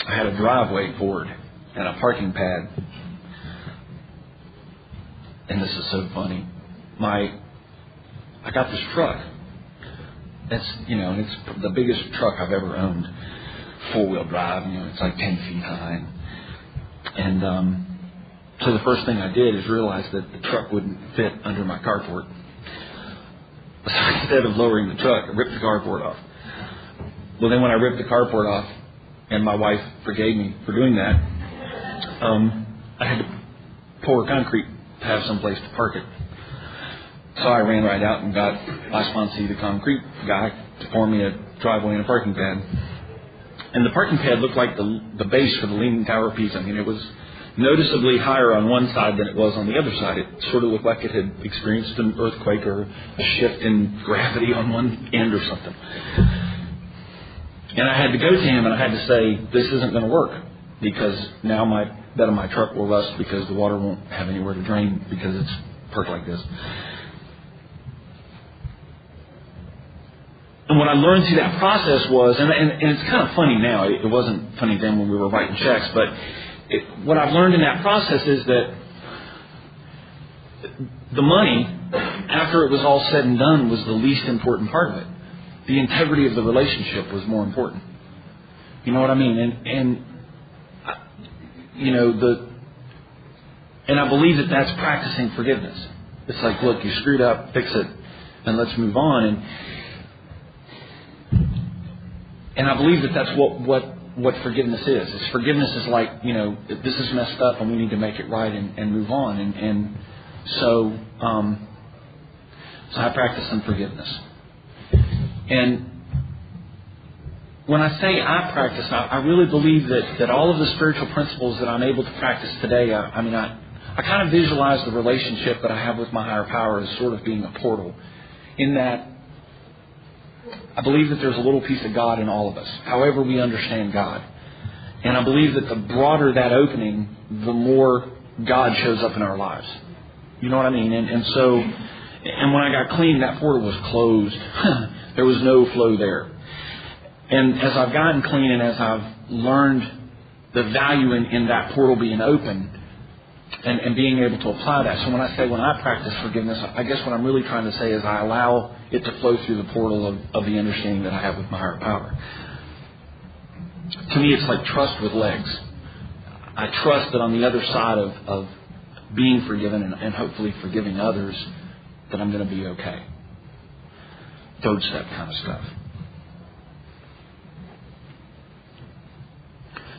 I had a driveway board and a parking pad. And this is so funny. I got this truck. It's the biggest truck I've ever owned. 4-wheel drive, it's like 10 feet high. And so the first thing I did is realize that the truck wouldn't fit under my carport. So instead of lowering the truck, I ripped the carport off. Well, then when I ripped the carport off, and my wife forgave me for doing that, I had to pour concrete to have some place to park it. So I ran right out and got my sponsee, the concrete guy, to pour me a driveway and a parking pad. And the parking pad looked like the base for the Leaning Tower of Pisa. It was noticeably higher on one side than it was on the other side. It sort of looked like it had experienced an earthquake or a shift in gravity on one end or something. And I had to go to him and I had to say, this isn't going to work, because now my bed of my truck will rust because the water won't have anywhere to drain because it's parked like this. And what I learned through that process was, and it's kind of funny now, it wasn't funny then when we were writing checks, but what I've learned in that process is that the money, after it was all said and done, was the least important part of it. The integrity of the relationship was more important. You know what I mean? And I believe that that's practicing forgiveness. It's like, look, you screwed up, fix it, and let's move on. And I believe that that's what forgiveness is. Forgiveness is like, this is messed up and we need to make it right and move on. So I practice some forgiveness. And when I say I practice, I really believe that all of the spiritual principles that I'm able to practice today, I kind of visualize the relationship that I have with my higher power as sort of being a portal, in that I believe that there's a little piece of God in all of us, however we understand God. And I believe that the broader that opening, the more God shows up in our lives. You know what I mean? And when I got clean, that portal was closed. There was no flow there. And as I've gotten clean and as I've learned the value in that portal being open and being able to apply that. So when I practice forgiveness, I guess what I'm really trying to say is I allow it to flow through the portal of the understanding that I have with my higher power. To me, it's like trust with legs. I trust that on the other side of being forgiven and hopefully forgiving others, that I'm going to be okay. Third step kind of stuff.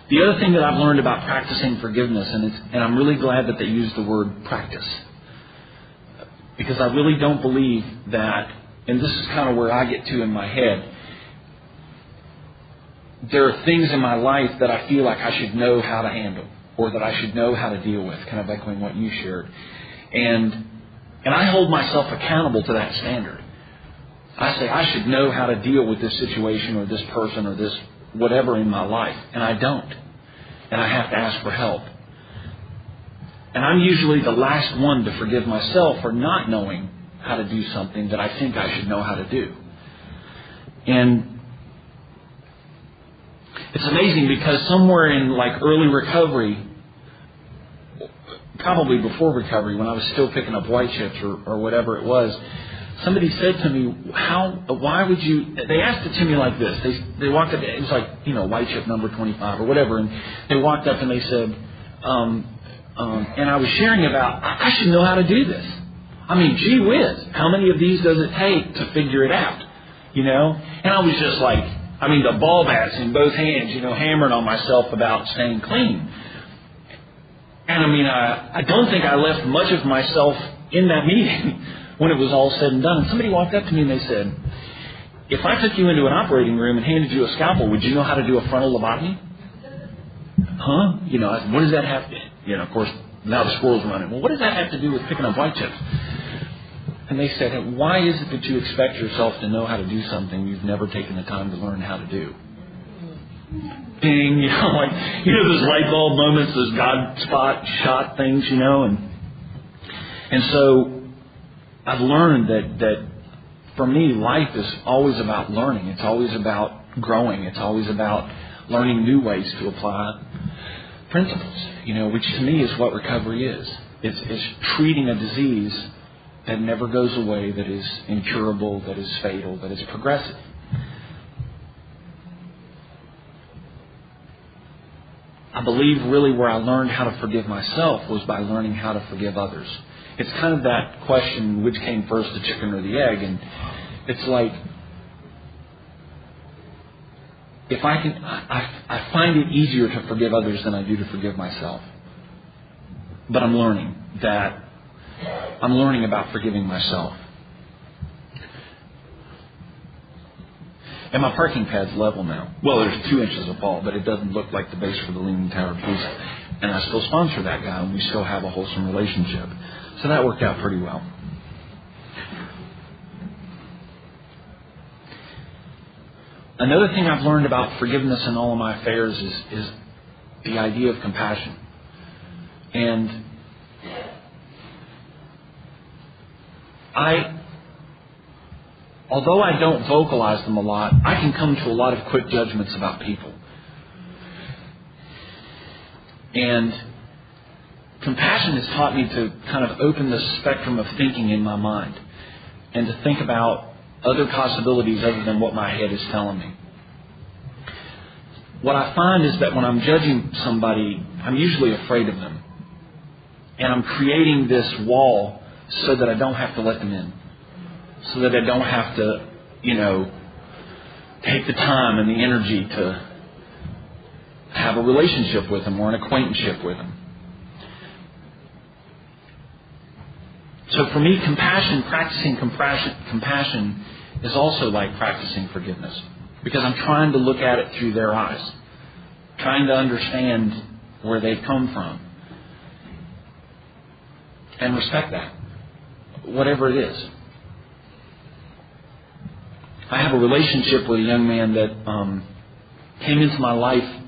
The other thing that I've learned about practicing forgiveness, and I'm really glad that they use the word practice, because I really don't believe that, and this is kind of where I get to in my head, there are things in my life that I feel like I should know how to handle, or that I should know how to deal with, kind of echoing what you shared. And I hold myself accountable to that standard. I say I should know how to deal with this situation or this person or this whatever in my life, and I don't. And I have to ask for help. And I'm usually the last one to forgive myself for not knowing how to do something that I think I should know how to do. And it's amazing because somewhere in like early recovery, probably before recovery, when I was still picking up white chips or whatever it was, somebody said to me, why would you, they asked it to me like this. They walked up, it was like, white chip number 25 or whatever. And they walked up and they said, and I was sharing about, I should know how to do this. I mean, gee whiz, how many of these does it take to figure it out? You know? And I was just like, I mean, the ball bats in both hands, you know, hammering on myself about staying clean. And I mean, I don't think I left much of myself in that meeting when it was all said and done. And somebody walked up to me and they said, if I took you into an operating room and handed you a scalpel, would you know how to do a frontal lobotomy? Huh? You know, I said, what does that have to, you know, of course, now the squirrel's running. Well, what does that have to do with picking up white chips? And they said, hey, why is it that you expect yourself to know how to do something you've never taken the time to learn how to do? Ding, you know, like, you know, those light bulb moments, those God spot shot things, you know, and so I've learned that for me, life is always about learning. It's always about growing. It's always about learning new ways to apply principles, you know, which to me is what recovery is. It's treating a disease that never goes away, that is incurable, that is fatal, that is progressive. I believe really where I learned how to forgive myself was by learning how to forgive others. It's kind of that question, which came first, the chicken or the egg? And it's like, if I find it easier to forgive others than I do to forgive myself. But I'm learning about forgiving myself. And my parking pad's level now. Well, there's 2 inches of fall, but it doesn't look like the base for the Leaning Tower of Pisa. And I still sponsor that guy, and we still have a wholesome relationship. So that worked out pretty well. Another thing I've learned about forgiveness in all of my affairs is the idea of compassion. And although I don't vocalize them a lot, I can come to a lot of quick judgments about people. And compassion has taught me to kind of open the spectrum of thinking in my mind and to think about other possibilities other than what my head is telling me. What I find is that when I'm judging somebody, I'm usually afraid of them. And I'm creating this wall so that I don't have to let them in. So that I don't have to, you know, take the time and the energy to have a relationship with them or an acquaintanceship with them. So for me, practicing compassion is also like practicing forgiveness. Because I'm trying to look at it through their eyes. Trying to understand where they've come from. And respect that. Whatever it is. I have a relationship with a young man that came into my life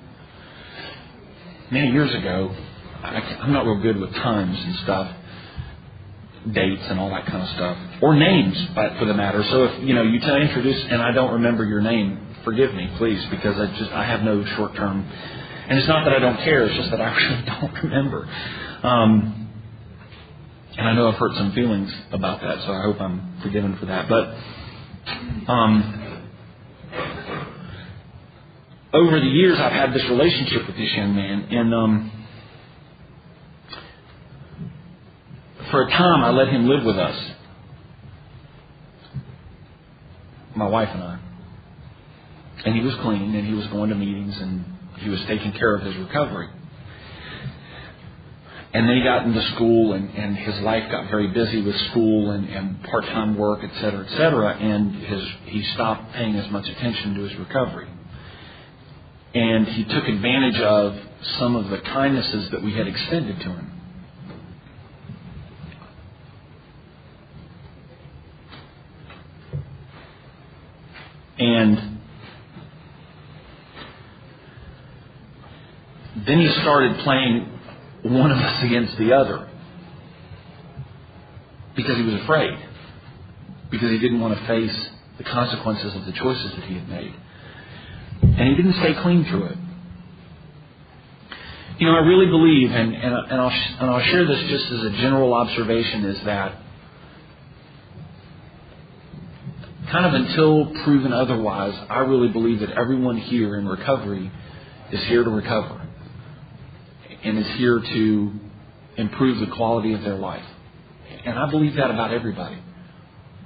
many years ago. I'm not real good with times and stuff. Dates and all that kind of stuff. Or names, for the matter. So if, you know, you introduce and I don't remember your name, forgive me, please, because I have no short-term. And it's not that I don't care, it's just that I really don't remember. And I know I've hurt some feelings about that, so I hope I'm forgiven for that. But over the years, I've had this relationship with this young man, and for a time, I let him live with us, my wife and I. And he was clean, and he was going to meetings, and he was taking care of his recovery. And then he got into school, and his life got very busy with school and part-time work, et cetera, and he stopped paying as much attention to his recovery. And he took advantage of some of the kindnesses that we had extended to him. And then he started playing one of us against the other because he was afraid, because he didn't want to face the consequences of the choices that he had made. And he didn't stay clean through it. You know, I really believe, and I'll share this just as a general observation, is that kind of until proven otherwise, I really believe that everyone here in recovery is here to recover and is here to improve the quality of their life. And I believe that about everybody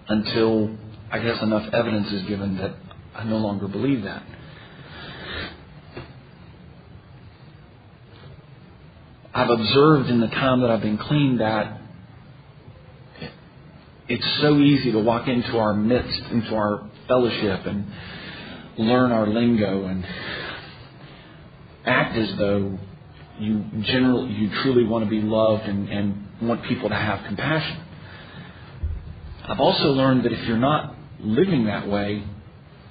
until, I guess, enough evidence is given that I no longer believe that. I've observed in the time that I've been clean that it's so easy to walk into our midst, into our fellowship, and learn our lingo and act as though you truly want to be loved and want people to have compassion. I've also learned that if you're not living that way,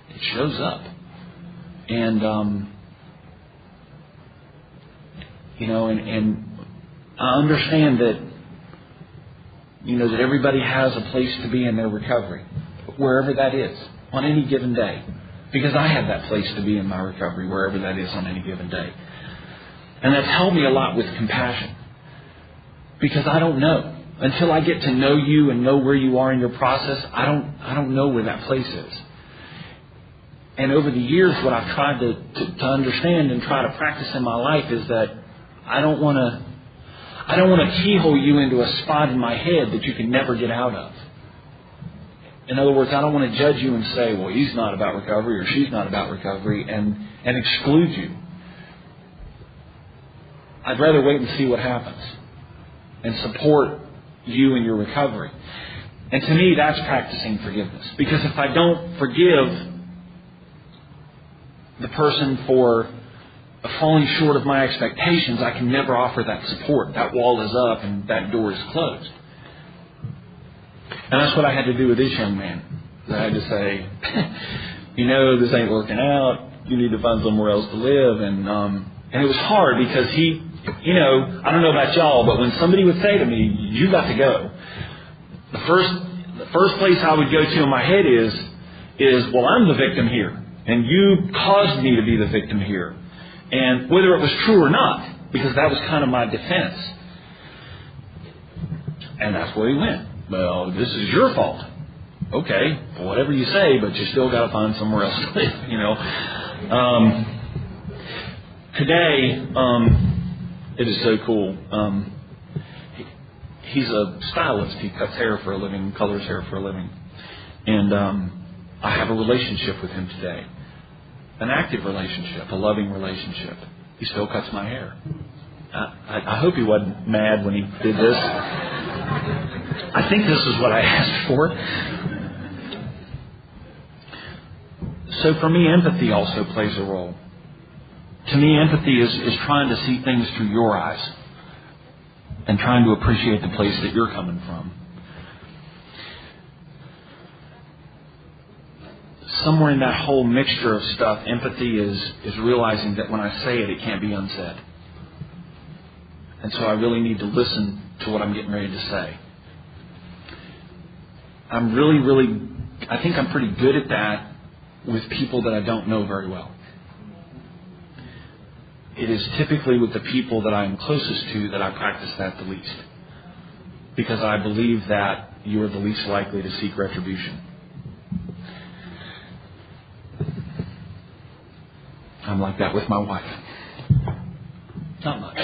it shows up. And and I understand that that everybody has a place to be in their recovery, wherever that is, on any given day. Because I have that place to be in my recovery, wherever that is on any given day. And that's helped me a lot with compassion. Because I don't know. Until I get to know you and know where you are in your process, I don't know where that place is. And over the years, what I've tried to understand and try to practice in my life is that I don't want to keyhole you into a spot in my head that you can never get out of. In other words, I don't want to judge you and say, well, he's not about recovery or she's not about recovery and exclude you. I'd rather wait and see what happens and support you in your recovery. And to me, that's practicing forgiveness. Because if I don't forgive the person for falling short of my expectations, I can never offer that support. That wall is up and that door is closed. And that's what I had to do with this young man. I had to say, this ain't working out. You need to find somewhere else to live. And it was hard because he, I don't know about y'all, but when somebody would say to me, you got to go, the first place I would go to in my head is, well, I'm the victim here. And you caused me to be the victim here. And whether it was true or not, because that was kind of my defense. And that's where he went. Well, this is your fault. Okay, well, whatever you say, but you still got to find somewhere else to live, Today, it is so cool. He's a stylist. He cuts hair for a living, colors hair for a living. And I have a relationship with him today. An active relationship, a loving relationship. He still cuts my hair. I hope he wasn't mad when he did this. I think this is what I asked for. So for me, empathy also plays a role. To me, empathy is trying to see things through your eyes and trying to appreciate the place that you're coming from. Somewhere in that whole mixture of stuff, empathy is realizing that when I say it, it can't be unsaid. And so I really need to listen to what I'm getting ready to say. I think I'm pretty good at that with people that I don't know very well. It is typically with the people that I am closest to that I practice that the least. Because I believe that you are the least likely to seek retribution. I'm like that with my wife. Not much,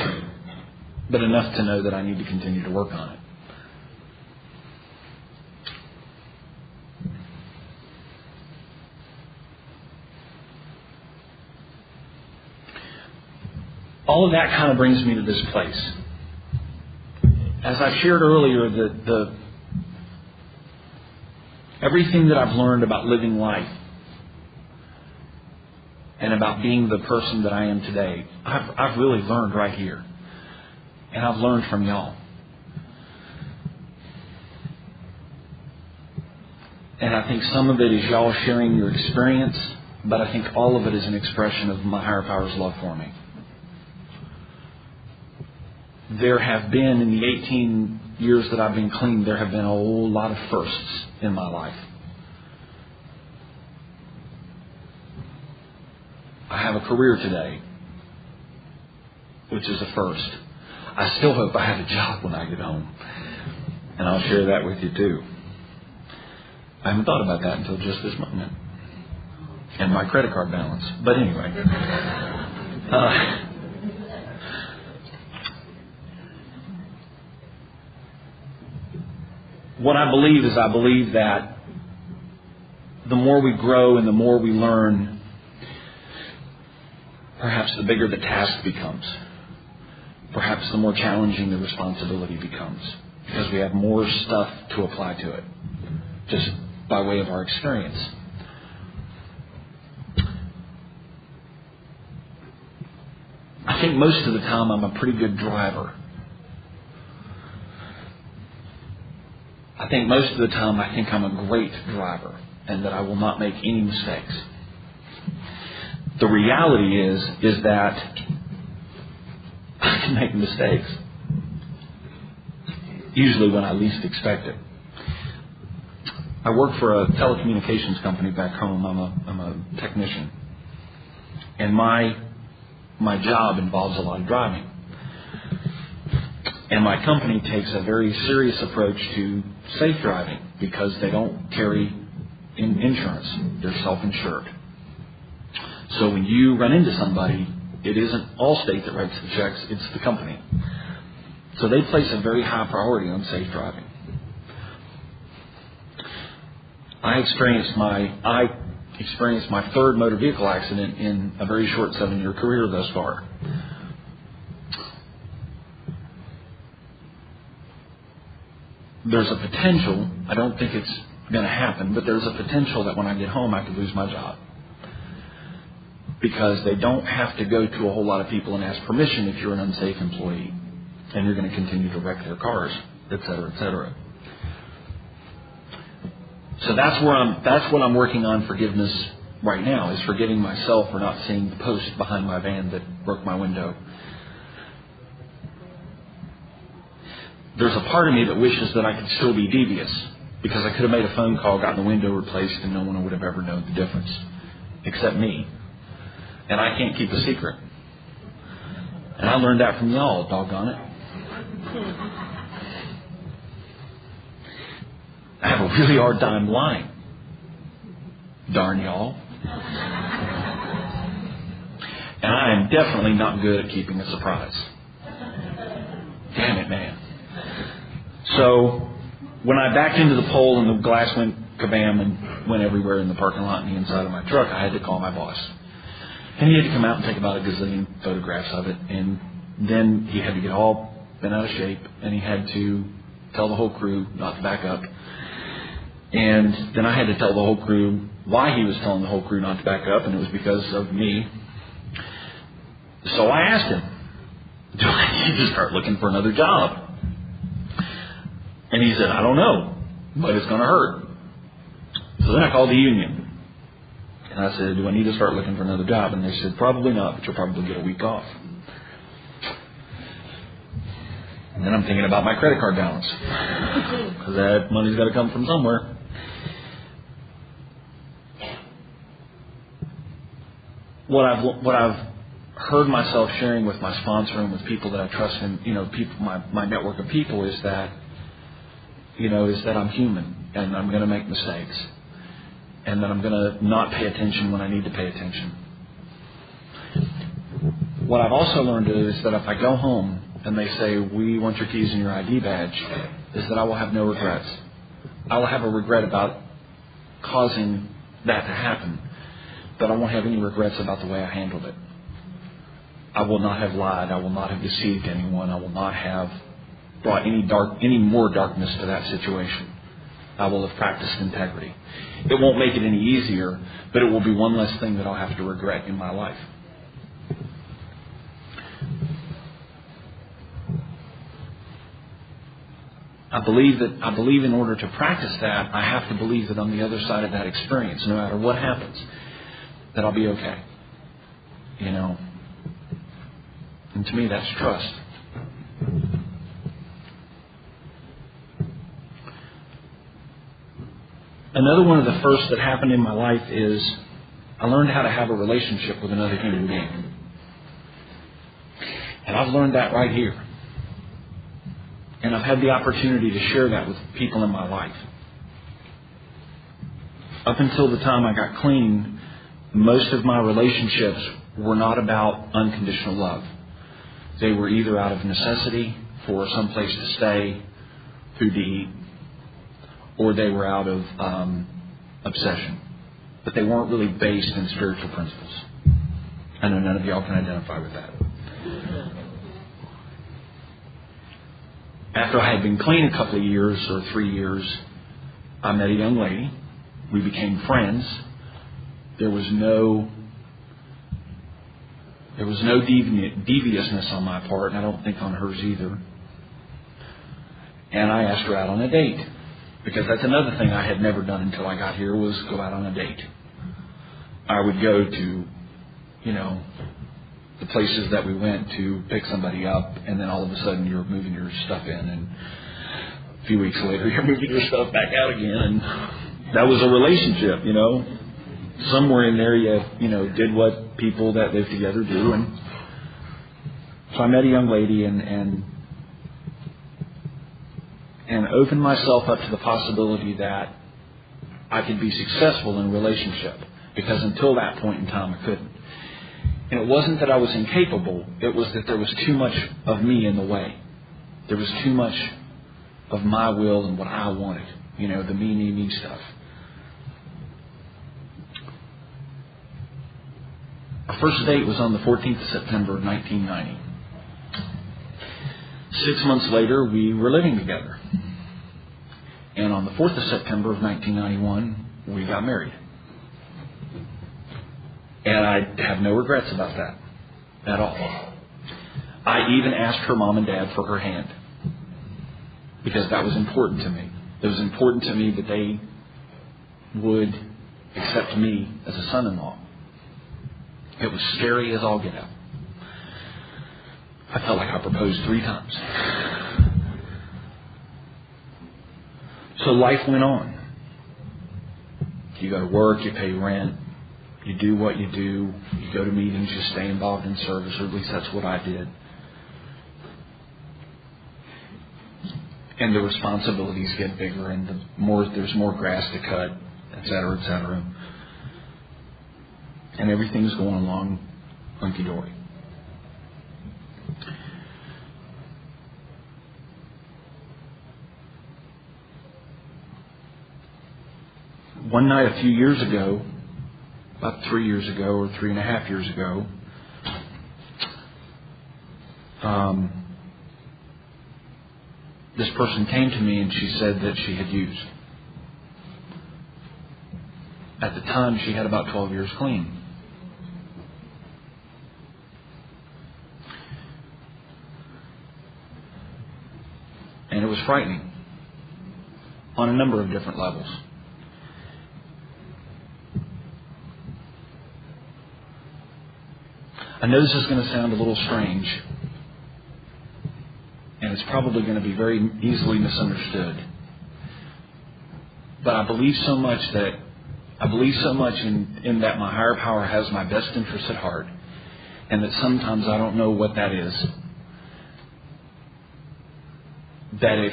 but enough to know that I need to continue to work on it. All of that kind of brings me to this place. As I shared earlier, the everything that I've learned about living life and about being the person that I am today, I've really learned right here. And I've learned from y'all. And I think some of it is y'all sharing your experience, but I think all of it is an expression of my higher power's love for me. There have been, in the 18 years that I've been clean, there have been a whole lot of firsts in my life. I have a career today, which is a first. I still hope I have a job when I get home. And I'll share that with you too. I haven't thought about that until just this moment. And my credit card balance. But anyway. what I believe is I believe that the more we grow and the more we learn, perhaps the bigger the task becomes. Perhaps the more challenging the responsibility becomes, because we have more stuff to apply to it, just by way of our experience. I think most of the time I'm a pretty good driver. I think most of the time I think I'm a great driver and that I will not make any mistakes. The reality is that I can make mistakes, usually when I least expect it. I work for a telecommunications company back home. I'm a technician, and my job involves a lot of driving. And my company takes a very serious approach to safe driving because they don't carry insurance. They're self-insured. So when you run into somebody, it isn't Allstate that writes the checks, it's the company. So they place a very high priority on safe driving. I experienced my third motor vehicle accident in a very short 7-year career thus far. There's a potential, I don't think it's going to happen, but there's a potential that when I get home I could lose my job. Because they don't have to go to a whole lot of people and ask permission if you're an unsafe employee and you're going to continue to wreck their cars, et cetera, et cetera. So that's what I'm working on forgiveness right now, is forgiving myself for not seeing the post behind my van that broke my window. There's a part of me that wishes that I could still be devious, because I could have made a phone call, gotten the window replaced, and no one would have ever known the difference, except me. And I can't keep a secret. And I learned that from y'all, doggone it. I have a really hard time lying. Darn y'all. And I am definitely not good at keeping a surprise. Damn it, man. So, when I backed into the pole and the glass went kabam and went everywhere in the parking lot and the inside of my truck, I had to call my boss. And he had to come out and take about a gazillion photographs of it. And then he had to get all bent out of shape. And he had to tell the whole crew not to back up. And then I had to tell the whole crew why he was telling the whole crew not to back up. And it was because of me. So I asked him, do I need to start looking for another job? And he said, I don't know, but it's going to hurt. So then I called the union. And I said, do I need to start looking for another job? And they said, probably not, but you'll probably get a week off. And then I'm thinking about my credit card balance, because that money's got to come from somewhere. What I've heard myself sharing with my sponsor and with people that I trust in, people, my network of people, is that I'm human and I'm going to make mistakes. And that I'm going to not pay attention when I need to pay attention. What I've also learned is that if I go home and they say, we want your keys and your ID badge, is that I will have no regrets. I will have a regret about causing that to happen, but I won't have any regrets about the way I handled it. I will not have lied. I will not have deceived anyone. I will not have brought any more darkness to that situation. I will have practiced integrity. It won't make it any easier, but it will be one less thing that I'll have to regret in my life. I believe in order to practice that, I have to believe that on the other side of that experience, no matter what happens, that I'll be okay. And to me, that's trust. Another one of the first that happened in my life is I learned how to have a relationship with another human being. And I've learned that right here. And I've had the opportunity to share that with people in my life. Up until the time I got clean, most of my relationships were not about unconditional love. They were either out of necessity, for some place to stay, food to eat, or they were out of obsession. But they weren't really based in spiritual principles. I know none of y'all can identify with that. After I had been clean a couple of years, or 3 years, I met a young lady. We became friends. There was no deviousness on my part, and I don't think on hers either. And I asked her out on a date, because that's another thing I had never done until I got here, was go out on a date. I would go to, the places that we went to pick somebody up, and then all of a sudden you're moving your stuff in, and a few weeks later you're moving your stuff back out again, and that was a relationship, Somewhere in there you did what people that live together do, and so I met a young lady and opened myself up to the possibility that I could be successful in a relationship, because until that point in time I couldn't. And it wasn't that I was incapable, it was that there was too much of me in the way. There was too much of my will and what I wanted, the me stuff. Our first date was on the 14th of September of 1990. 6 months later, we were living together. And on the 4th of September of 1991, we got married. And I have no regrets about that at all. I even asked her mom and dad for her hand, because that was important to me. It was important to me that they would accept me as a son-in-law. It was scary as all get out. I felt like I proposed 3 times. So life went on. You go to work, you pay rent, you do what you do, you go to meetings, you stay involved in service, or at least that's what I did. And the responsibilities get bigger, and there's more grass to cut, et cetera, et cetera. And everything's going along hunky-dory. One night a few years ago, about 3 years ago or 3.5 years ago, this person came to me and she said that she had used. At the time, she had about 12 years clean. And it was frightening on a number of different levels. I know this is going to sound a little strange, and it's probably going to be very easily misunderstood. But I believe so much in that my higher power has my best interests at heart, and that sometimes I don't know what that is. That if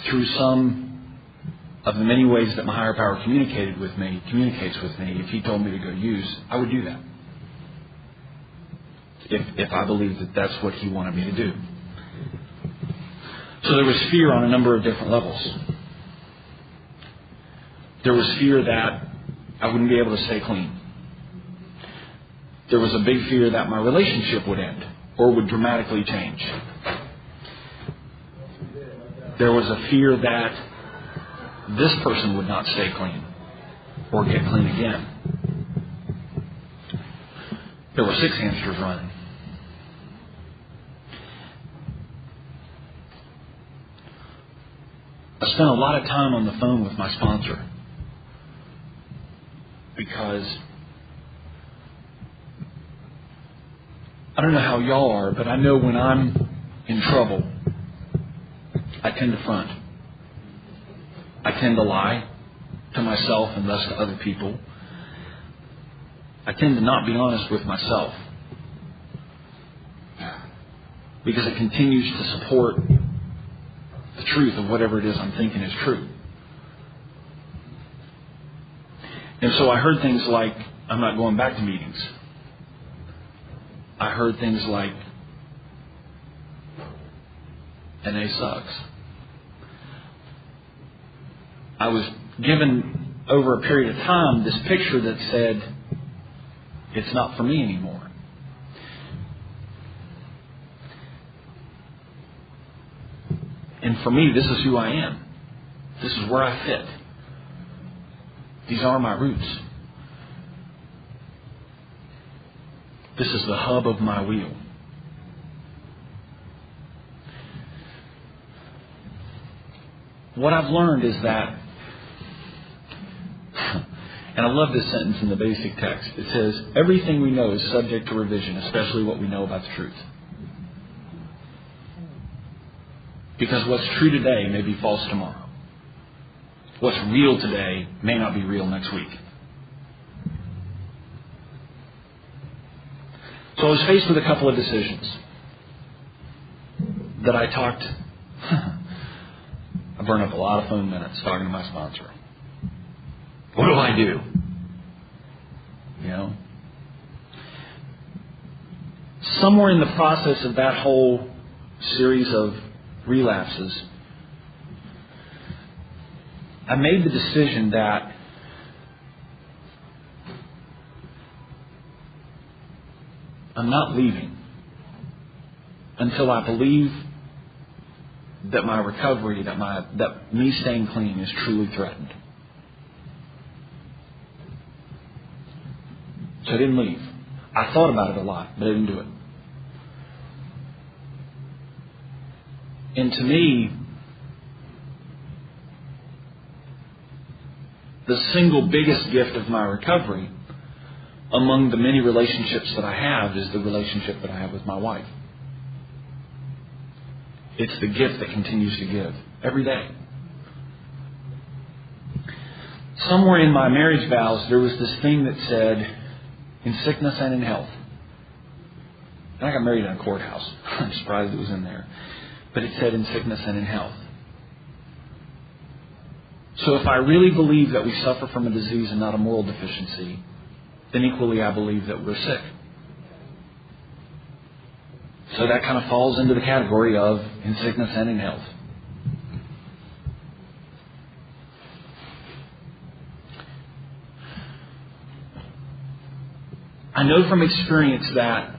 through some of the many ways that my higher power communicates with me, if he told me to go use, I would do that. If I believed that that's what he wanted me to do. So there was fear on a number of different levels. There was fear that I wouldn't be able to stay clean. There was a big fear that my relationship would end or would dramatically change. There was a fear that this person would not stay clean or get clean again. There were 6 hamsters running. I spent a lot of time on the phone with my sponsor, because I don't know how y'all are, but I know when I'm in trouble, I tend to front. I tend to lie to myself and thus to other people. I tend to not be honest with myself, because it continues to support the truth of whatever it is I'm thinking is true. And so I heard things like, I'm not going back to meetings. I heard things like, NA sucks. I was given over a period of time this picture that said, it's not for me anymore. And for me, this is who I am. This is where I fit. These are my roots. This is the hub of my wheel. What I've learned is that, and I love this sentence in the basic text, it says, everything we know is subject to revision, especially what we know about the truth. Because what's true today may be false tomorrow. What's real today may not be real next week. So I was faced with a couple of decisions that I burned up a lot of phone minutes talking to my sponsor. What do I do? You know? Somewhere in the process of that whole series of relapses, I made the decision that I'm not leaving until I believe that my recovery, that me staying clean is truly threatened. So I didn't leave. I thought about it a lot, but I didn't do it. And to me, the single biggest gift of my recovery, among the many relationships that I have, is the relationship that I have with my wife. It's the gift that continues to give every day. Somewhere in my marriage vows, there was this thing that said, in sickness and in health. And I got married in a courthouse. I'm surprised it was in there. But it said in sickness and in health. So if I really believe that we suffer from a disease and not a moral deficiency, then equally I believe that we're sick. So that kind of falls into the category of in sickness and in health. I know from experience that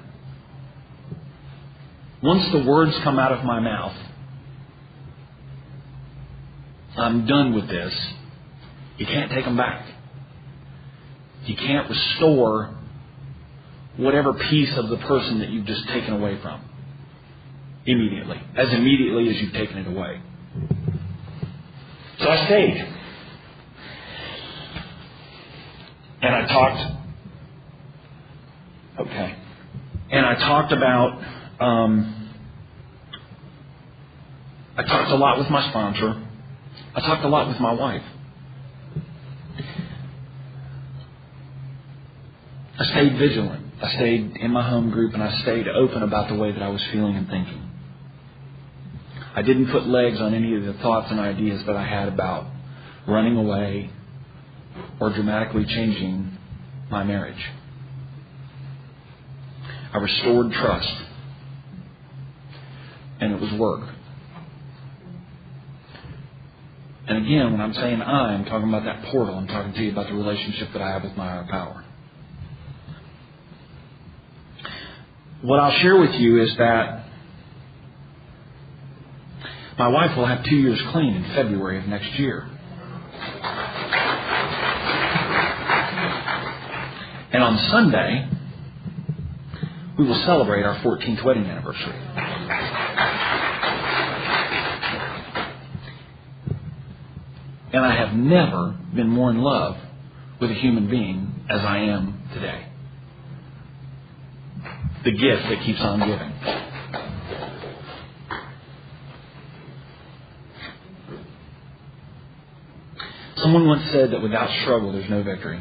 once the words come out of my mouth, I'm done with this, you can't take them back. You can't restore whatever piece of the person that you've just taken away from immediately as you've taken it away. So I stayed. And I talked. Okay. And I talked about, I talked a lot with my sponsor. I talked a lot with my wife. I stayed vigilant. I stayed in my home group and I stayed open about the way that I was feeling and thinking. I didn't put legs on any of the thoughts and ideas that I had about running away or dramatically changing my marriage. I restored trust. And it was work. And again, when I'm saying I'm talking about that portal. I'm talking to you about the relationship that I have with my higher power. What I'll share with you is that my wife will have 2 years clean in February of next year. And on Sunday, we will celebrate our 14th wedding anniversary. And I have never been more in love with a human being as I am today. The gift that keeps on giving. Someone once said that without struggle, there's no victory.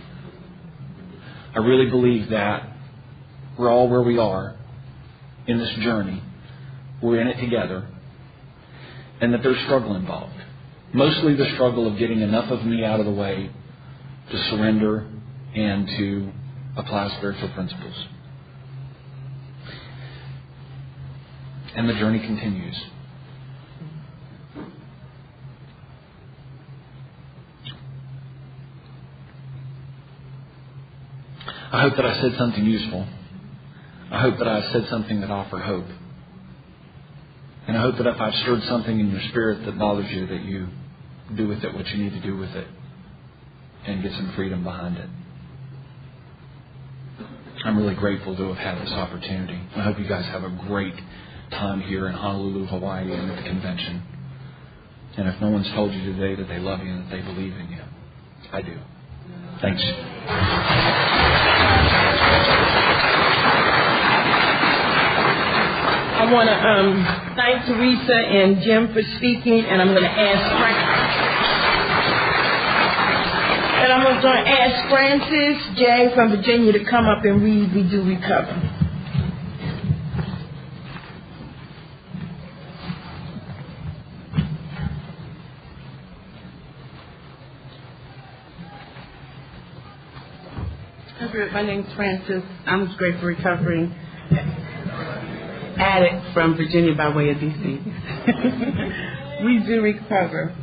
I really believe that we're all where we are in this journey. We're in it together. And that there's struggle involved. Mostly the struggle of getting enough of me out of the way to surrender and to apply spiritual principles. And the journey continues. I hope that I said something useful. I hope that I said something that offered hope. And I hope that if I've stirred something in your spirit that bothers you, that you do with it what you need to do with it and get some freedom behind it. I'm really grateful to have had this opportunity. I hope you guys have a great time here in Honolulu, Hawaii, and at the convention. And if no one's told you today that they love you and that they believe in you, I do. Thanks. I want to thank Theresa and Jim for speaking, and I'm going to ask Francis J. from Virginia to come up and read We Do Recover. My name's Francis. I'm a grateful recovering addict from Virginia by way of D.C. We do recover.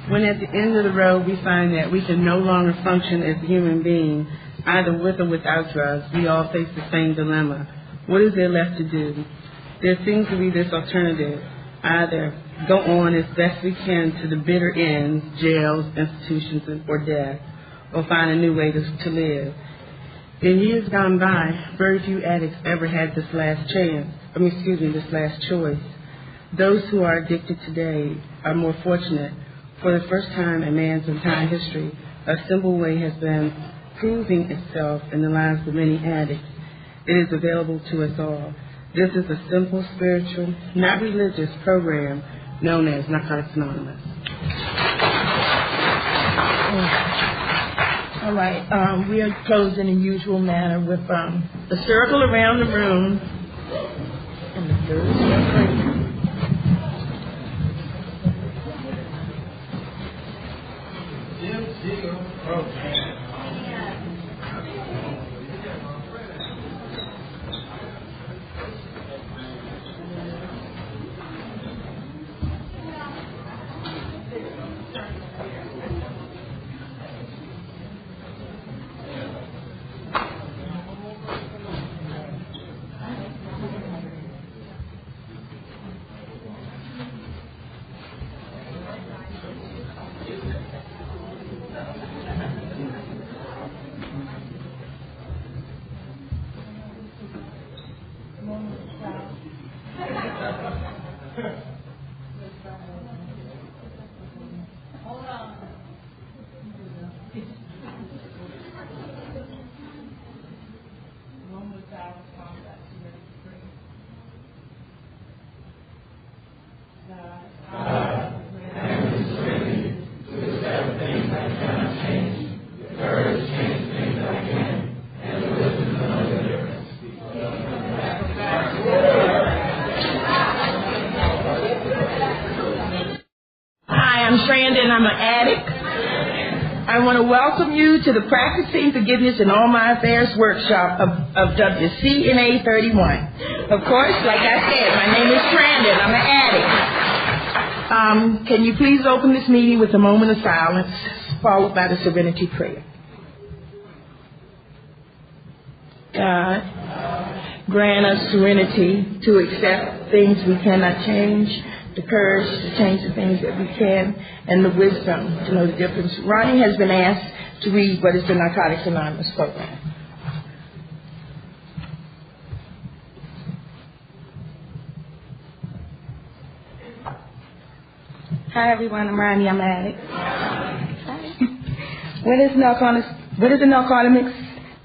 When at the end of the road we find that we can no longer function as human beings, either with or without drugs, we all face the same dilemma. What is there left to do? There seems to be this alternative. Either go on as best we can to the bitter ends, jails, institutions, or death, or find a new way to live. In years gone by, very few addicts ever had this last choice. Those who are addicted today are more fortunate. For the first time in man's entire history, a simple way has been proving itself in the lives of many addicts. It is available to us all. This is a simple, spiritual, not religious program known as Narcotics Anonymous. All right, we are closed in the usual manner with the circle around the room and the third circle. I'm an addict. I want to welcome you to the Practicing Forgiveness in All My Affairs workshop of WCNA 31. Of course, like I said, my name is Brandon. I'm an addict. Can you please open this meeting with a moment of silence, followed by the serenity prayer? God, grant us serenity to accept things we cannot change, the courage to change the things that we can, and the wisdom to know the difference. Ronnie has been asked to read what is the Narcotics Anonymous program. Hi everyone, I'm Ronnie, I'm an addict. Hi. What is the Narcotics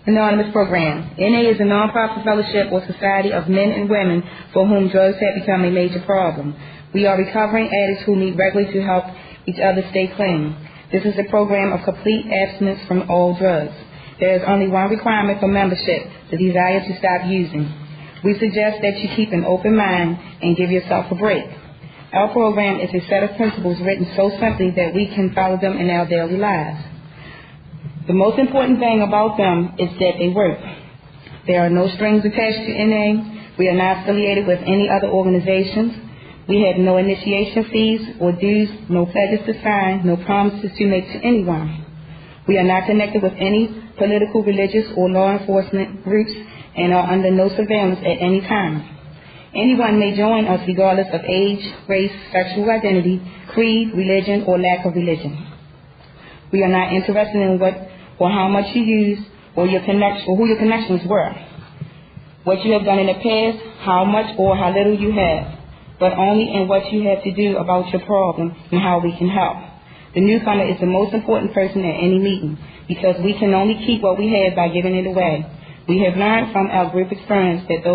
Anonymous program? NA is a non-profit fellowship or society of men and women for whom drugs have become a major problem. We are recovering addicts who meet regularly to help each other stay clean. This is a program of complete abstinence from all drugs. There is only one requirement for membership, the desire to stop using. We suggest that you keep an open mind and give yourself a break. Our program is a set of principles written so simply that we can follow them in our daily lives. The most important thing about them is that they work. There are no strings attached to NA. We are not affiliated with any other organizations. We have no initiation fees or dues, no pledges to sign, no promises to make to anyone. We are not connected with any political, religious, or law enforcement groups and are under no surveillance at any time. Anyone may join us regardless of age, race, sexual identity, creed, religion, or lack of religion. We are not interested in what or how much you use or who your connections were, what you have done in the past, how much or how little you have, but only in what you have to do about your problem and how we can help. The newcomer is the most important person at any meeting because we can only keep what we have by giving it away. We have learned from our group experience that those